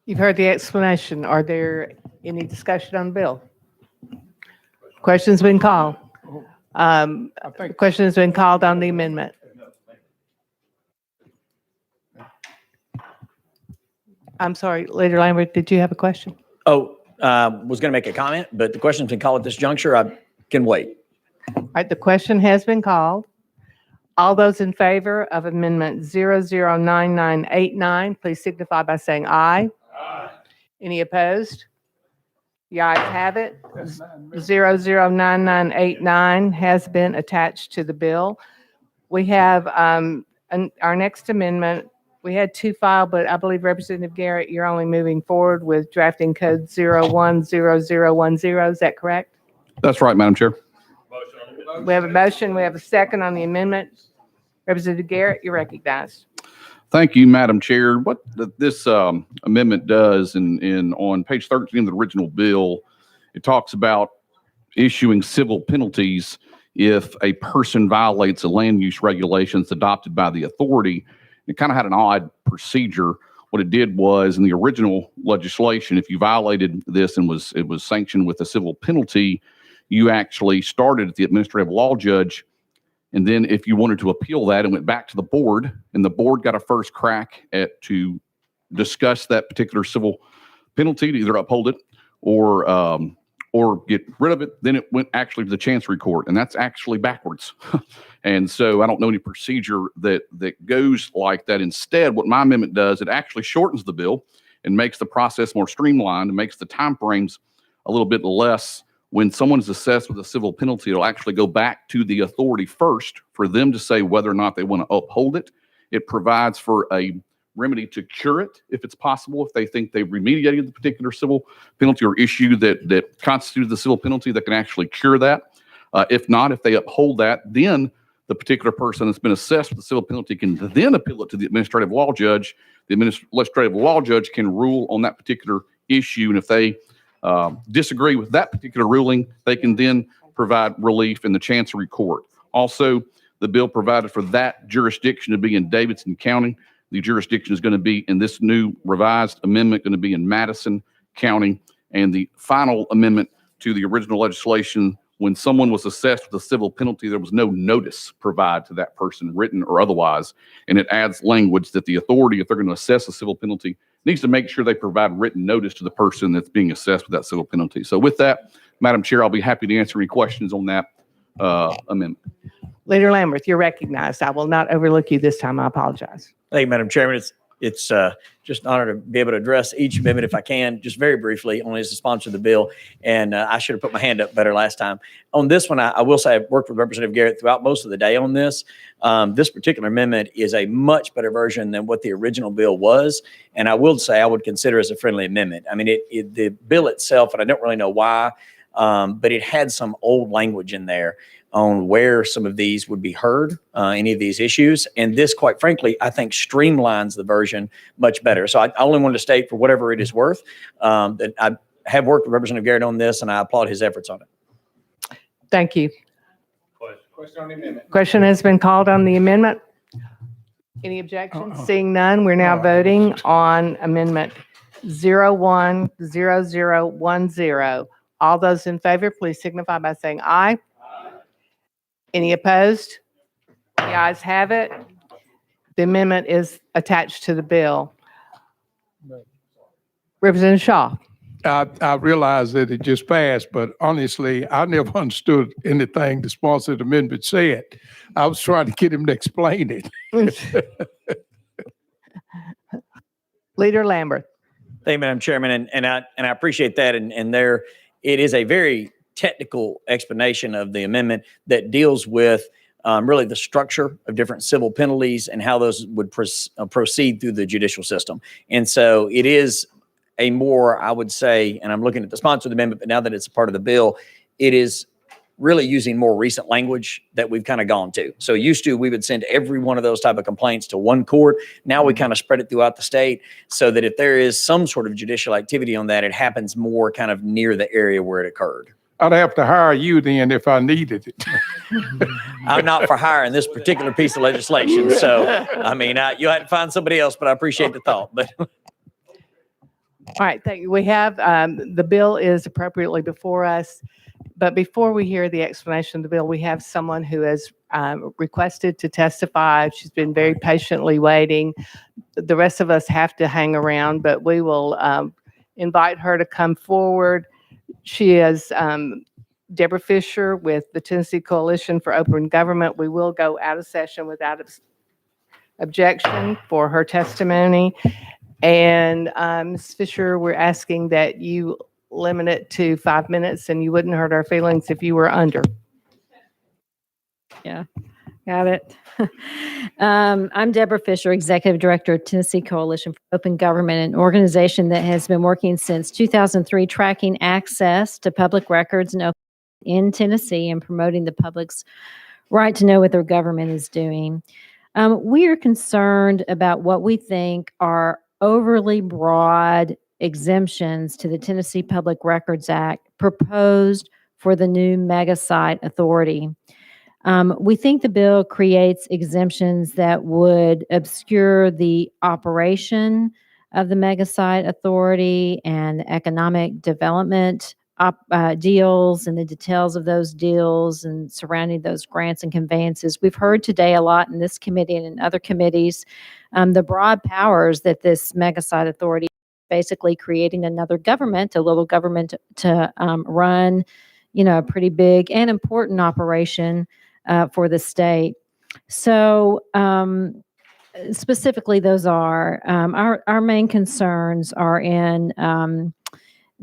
You've heard the explanation. Are there any discussion on the bill? Question's been called. The question has been called on the amendment. I'm sorry, Leader Lambert, did you have a question? Was going to make a comment, but the question's been called at this juncture. I can wait. All right, the question has been called. All those in favor of amendment 009989, please signify by saying aye. Aye. Any opposed? The ayes have it. 009989 has been attached to the bill. We have our next amendment. We had 2 filed, but I believe Representative Garrett, you're only moving forward with drafting code 010010. Is that correct? That's right, Madam Chair. We have a motion. We have a second on the amendment. Representative Garrett, you're recognized. Thank you, Madam Chair. What this amendment does, on page 13 of the original bill, it talks about issuing civil penalties if a person violates the land use regulations adopted by the authority. It kind of had an odd procedure. What it did was, in the original legislation, if you violated this and it was sanctioned with a civil penalty, you actually started at the administrative law judge. And then if you wanted to appeal that, and went back to the board, and the board got a first crack to discuss that particular civil penalty, to either uphold it or get rid of it, then it went actually to the Chancery Court, and that's actually backwards. And so I don't know any procedure that goes like that. Instead, what my amendment does, it actually shortens the bill and makes the process more streamlined and makes the timeframes a little bit less. When someone is assessed with a civil penalty, it'll actually go back to the authority first for them to say whether or not they want to uphold it. It provides for a remedy to cure it, if it's possible, if they think they've remediated the particular civil penalty or issue that constituted the civil penalty, that can actually cure that. If not, if they uphold that, then the particular person that's been assessed with the civil penalty can then appeal it to the administrative law judge. The administrative law judge can rule on that particular issue, and if they disagree with that particular ruling, they can then provide relief in the Chancery Court. Also, the bill provided for that jurisdiction to be in Davidson County. The jurisdiction is going to be, in this new revised amendment, going to be in Madison County. And the final amendment to the original legislation when someone was assessed with a civil penalty, there was no notice provided to that person, written or otherwise. And it adds language that the authority, if they're going to assess a civil penalty, needs to make sure they provide written notice to the person that's being assessed with that civil penalty. So with that, Madam Chair, I'll be happy to answer any questions on that amendment. Leader Lamberth, you're recognized. I will not overlook you this time. I apologize. Thank you, Madam Chairman. It's just an honor to be able to address each amendment if I can, just very briefly, only as the sponsor of the bill. And I should have put my hand up better last time. On this one, I will say I've worked with Representative Garrett throughout most of the day on this. This particular amendment is a much better version than what the original bill was. And I will say I would consider it as a friendly amendment. I mean, the bill itself, and I don't really know why, but it had some old language in there on where some of these would be heard, any of these issues. And this, quite frankly, I think streamlines the version much better. So I only wanted to state, for whatever it is worth, that I have worked with Representative Garrett on this, and I applaud his efforts on it. Thank you. Question on the amendment. Question has been called on the amendment. Any objections? Seeing none, we're now voting on amendment 010010. All those in favor, please signify by saying aye. Any opposed? The ayes have it. The amendment is attached to the bill. Representative Shaw. I realize that it just passed, but honestly, I never understood anything the sponsored amendment said. I was trying to get him to explain it. Leader Lambert. Thank you, Madam Chairman, and I appreciate that. And there, it is a very technical explanation of the amendment that deals with really the structure of different civil penalties and how those would proceed through the judicial system. And so it is a more, I would say, and I'm looking at the sponsor of the amendment, but now that it's a part of the bill, it is really using more recent language that we've kind of gone to. So used to, we would send every one of those type of complaints to one court. Now we kind of spread it throughout the state so that if there is some sort of judicial activity on that, it happens more kind of near the area where it occurred. I'd have to hire you then if I needed it. I'm not for hiring this particular piece of legislation. So, I mean, you had to find somebody else, but I appreciate the thought. But All right, thank you. We have, the bill is appropriately before us, but before we hear the explanation of the bill, we have someone who has requested to testify. She's been very patiently waiting. The rest of us have to hang around, but we will invite her to come forward. She is Deborah Fisher with the Tennessee Coalition for Open Government. We will go out of session without objection for her testimony. And Ms. Fisher, we're asking that you limit it to 5 minutes, and you wouldn't hurt our feelings if you were under. Yeah, got it. I'm Deborah Fisher, Executive Director of Tennessee Coalition for Open Government, an organization that has been working since 2003 tracking access to public records in Tennessee and promoting the public's right to know what their government is doing. We are concerned about what we think are overly broad exemptions to the Tennessee Public Records Act proposed for the new mega site authority. We think the bill creates exemptions that would obscure the operation of the mega site authority and economic development deals and the details of those deals and surrounding those grants and conveyances. We've heard today a lot in this committee and in other committees, the broad powers that this mega site authority is basically creating another government, a little government to run, a pretty big and important operation for the state. So specifically, those are our main concerns are in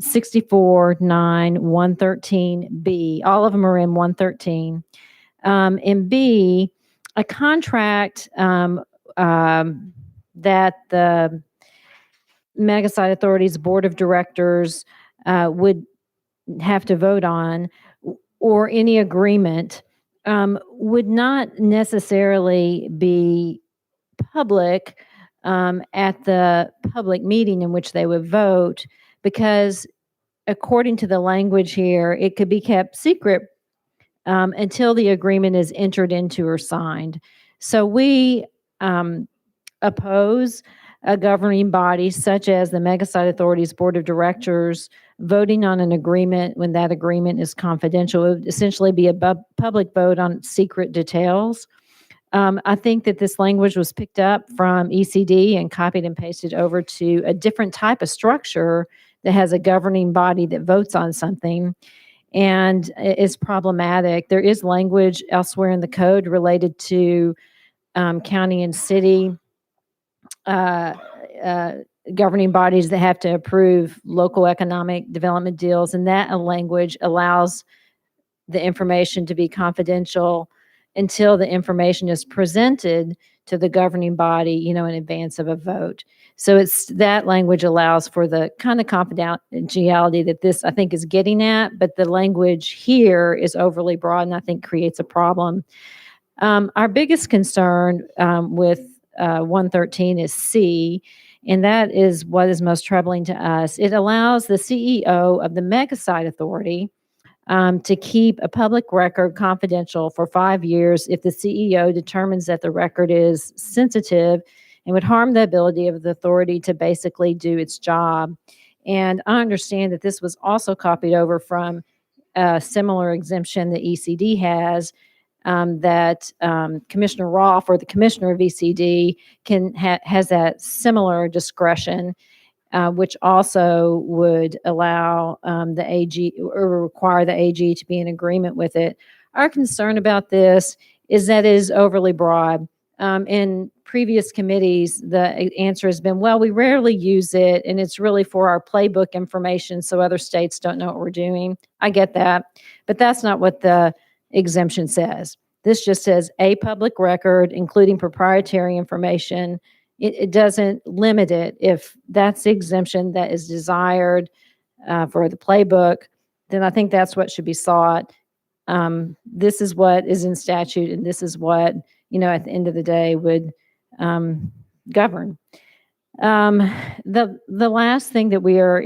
64.9.113B. All of them are in 113. In B, a contract that the mega site authority's board of directors would have to vote on, or any agreement would not necessarily be public at the public meeting in which they would vote, because according to the language here, it could be kept secret until the agreement is entered into or signed. So we oppose a governing body such as the Mega Site Authority's Board of Directors voting on an agreement when that agreement is confidential. It would essentially be a public vote on secret details. I think that this language was picked up from ECD and copied and pasted over to a different type of structure that has a governing body that votes on something, and is problematic. There is language elsewhere in the code related to county and city governing bodies that have to approve local economic development deals, and that language allows the information to be confidential until the information is presented to the governing body, in advance of a vote. So it's that language allows for the kind of confidentiality that this, I think, is getting at, but the language here is overly broad and I think creates a problem. Our biggest concern with 113 is C, and that is what is most troubling to us. It allows the CEO of the mega site authority to keep a public record confidential for 5 years if the CEO determines that the record is sensitive and would harm the ability of the authority to basically do its job. And I understand that this was also copied over from a similar exemption that ECD has, that Commissioner Rolfe, or the commissioner of ECD, has that similar discretion, which also would allow the AG, or require the AG to be in agreement with it. Our concern about this is that it is overly broad. In previous committees, the answer has been, well, we rarely use it, and it's really for our playbook information so other states don't know what we're doing. I get that, but that's not what the exemption says. This just says a public record, including proprietary information. It doesn't limit it. If that's the exemption that is desired for the playbook, then I think that's what should be sought. This is what is in statute, and this is what, at the end of the day would govern. The last thing that we are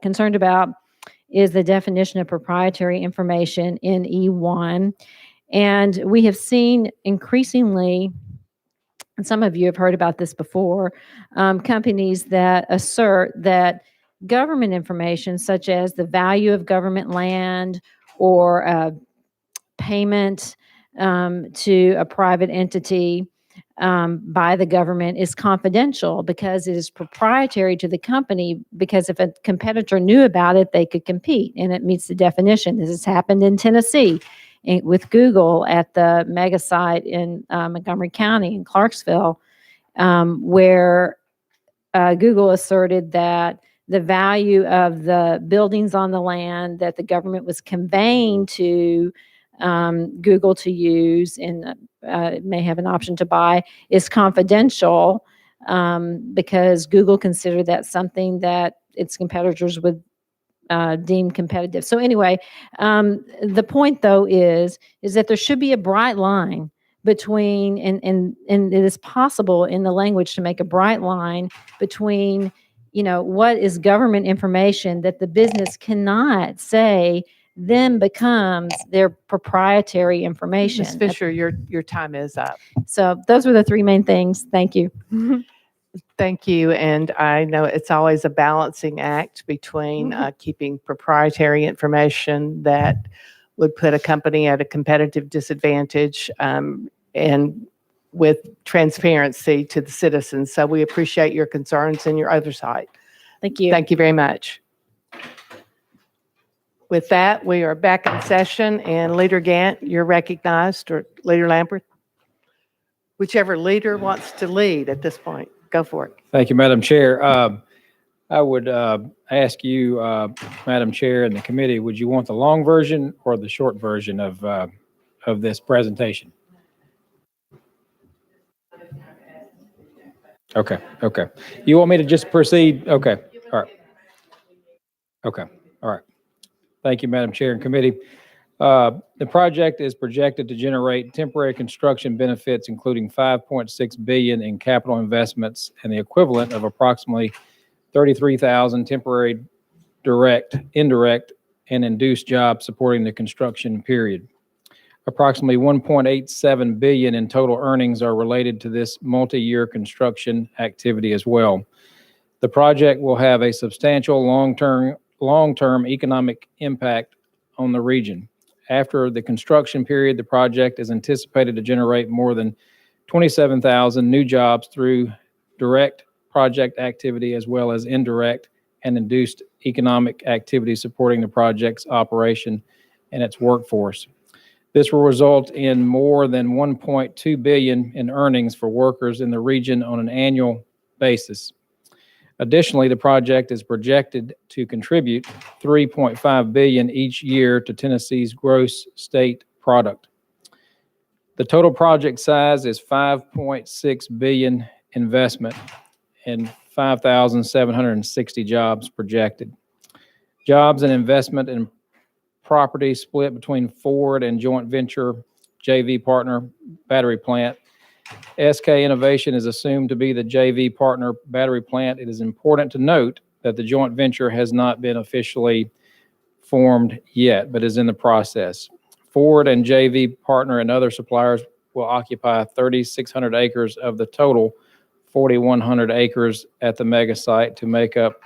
concerned about is the definition of proprietary information in E1. And we have seen increasingly, and some of you have heard about this before, companies that assert that government information, such as the value of government land or payment to a private entity by the government, is confidential because it is proprietary to the company, because if a competitor knew about it, they could compete, and it meets the definition. This has happened in Tennessee with Google at the mega site in Montgomery County in Clarksville, where Google asserted that the value of the buildings on the land that the government was conveying to Google to use, and may have an option to buy, is confidential, because Google considered that something that its competitors would deem competitive. So anyway, the point though is that there should be a bright line between, and it is possible in the language to make a bright line between, what is government information that the business cannot say then becomes their proprietary information. Ms. Fisher, your time is up. So those were the three main things. Thank you. Thank you. And I know it's always a balancing act between keeping proprietary information that would put a company at a competitive disadvantage, and with transparency to the citizens. So we appreciate your concerns and your oversight. Thank you. Thank you very much. With that, we are back in session, and Leader Gant, you're recognized, or Leader Lambert, whichever leader wants to lead at this point. Go for it. Thank you, Madam Chair. I would ask you, Madam Chair and the committee, would you want the long version or the short version of this presentation? Okay. You want me to just proceed? Okay. All right. Okay. All right. Thank you, Madam Chair and committee. The project is projected to generate temporary construction benefits, including $5.6 billion in capital investments and the equivalent of approximately 33,000 temporary direct, indirect, and induced jobs supporting the construction period. Approximately $1.87 billion in total earnings are related to this multi-year construction activity as well. The project will have a substantial long-term economic impact on the region. After the construction period, the project is anticipated to generate more than 27,000 new jobs through direct project activity as well as indirect and induced economic activity supporting the project's operation and its workforce. This will result in more than 1.2 billion in earnings for workers in the region on an annual basis. Additionally, the project is projected to contribute 3.5 billion each year to Tennessee's gross state product. The total project size is 5.6 billion investment and 5,760 jobs projected. Jobs and investment in property split between Ford and joint venture JV partner battery plant. SK Innovation is assumed to be the JV partner battery plant. It is important to note that the joint venture has not been officially formed yet, but is in the process. Ford and JV partner and other suppliers will occupy 3,600 acres of the total 4,100 acres at the mega site to make up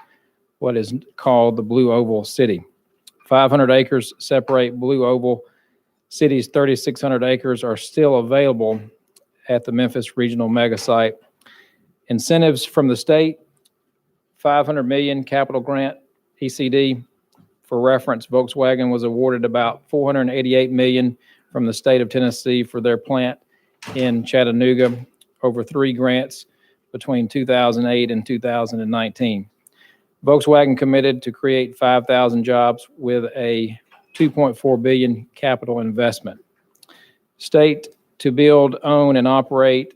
what is called the Blue Oval City. 500 acres separate Blue Oval City's 3,600 acres are still available at the Memphis Regional Mega Site. Incentives from the state, 500 million capital grant, ECD. For reference, Volkswagen was awarded about 488 million from the state of Tennessee for their plant in Chattanooga over 3 grants between 2008 and 2019. Volkswagen committed to create 5,000 jobs with a 2.4 billion capital investment. State to build, own, and operate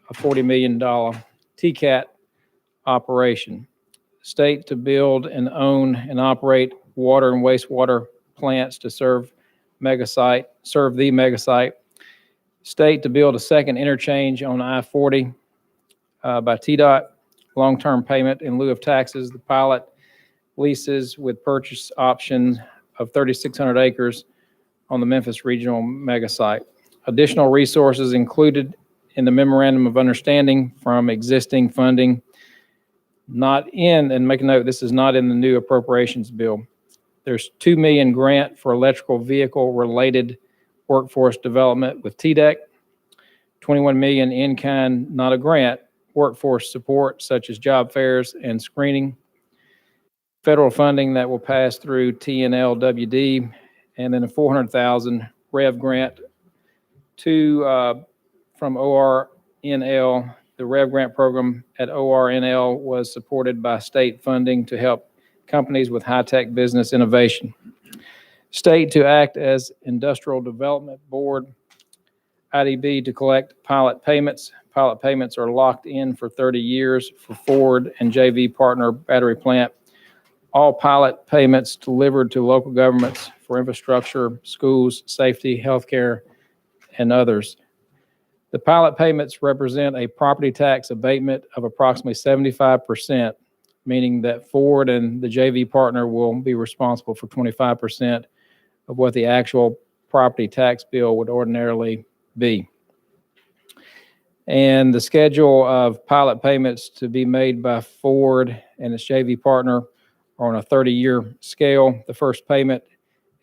a $40 million TCAT operation. State to build and own and operate water and wastewater plants to serve the mega site. State to build a second interchange on I-40 by TDOT. Long-term payment in lieu of taxes. The pilot leases with purchase options of 3,600 acres on the Memphis Regional Mega Site. Additional resources included in the Memorandum of Understanding from existing funding, not in, and make a note, this is not in the new appropriations bill. There's 2 million grant for electrical vehicle related workforce development with TDEC, 21 million in-kind, not a grant, workforce support such as job fairs and screening, federal funding that will pass through TNLWD, and then a 400,000 REV grant from ORNL. The REV grant program at ORNL was supported by state funding to help companies with high-tech business innovation. State to act as Industrial Development Board, IDB to collect pilot payments. Pilot payments are locked in for 30 years for Ford and JV partner battery plant. All pilot payments delivered to local governments for infrastructure, schools, safety, healthcare, and others. The pilot payments represent a property tax abatement of approximately 75%, meaning that Ford and the JV partner will be responsible for 25% of what the actual property tax bill would ordinarily be. And the schedule of pilot payments to be made by Ford and its JV partner are on a 30-year scale. The first payment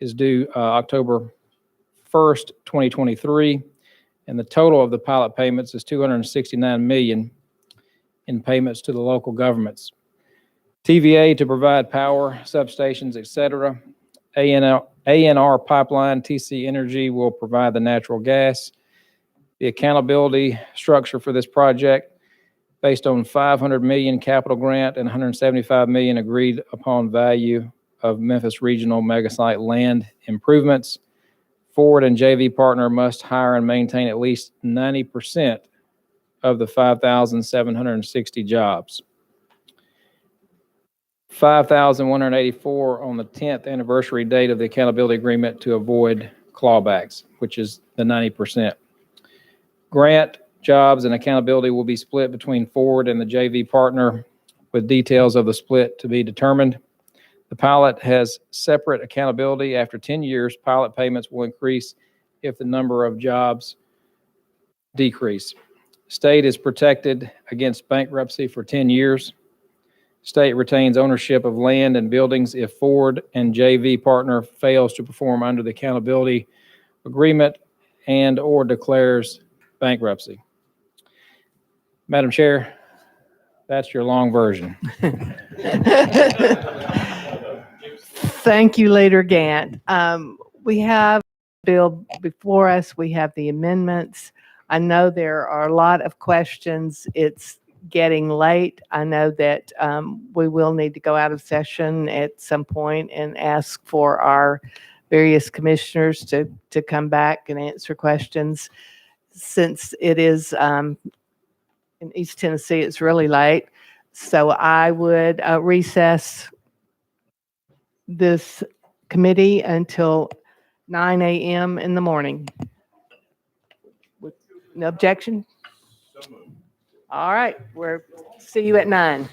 is due October 1st, 2023, and the total of the pilot payments is $269 million in payments to the local governments. TVA to provide power, substations, etc. ANR pipeline, TC Energy will provide the natural gas. The accountability structure for this project, based on 500 million capital grant and 175 million agreed upon value of Memphis Regional Megasite land improvements. Ford and JV partner must hire and maintain at least 90% of the 5,760 jobs. 5,184 on the 10th anniversary date of the accountability agreement to avoid clawbacks, which is the 90%. Grant, jobs, and accountability will be split between Ford and the JV partner, with details of the split to be determined. The pilot has separate accountability. After 10 years, pilot payments will increase if the number of jobs decrease. State is protected against bankruptcy for 10 years. State retains ownership of land and buildings if Ford and JV partner fails to perform under the accountability agreement and/or declares bankruptcy. Madam Chair, that's your long version. Thank you, Leader Gant. We have the bill before us. We have the amendments. I know there are a lot of questions. It's getting late. I know that we will need to go out of session at some point and ask for our various commissioners to come back and answer questions. Since it is in East Tennessee, it's really late. So I would recess this committee until 9 a.m. in the morning. No objection? All right, see you at 9.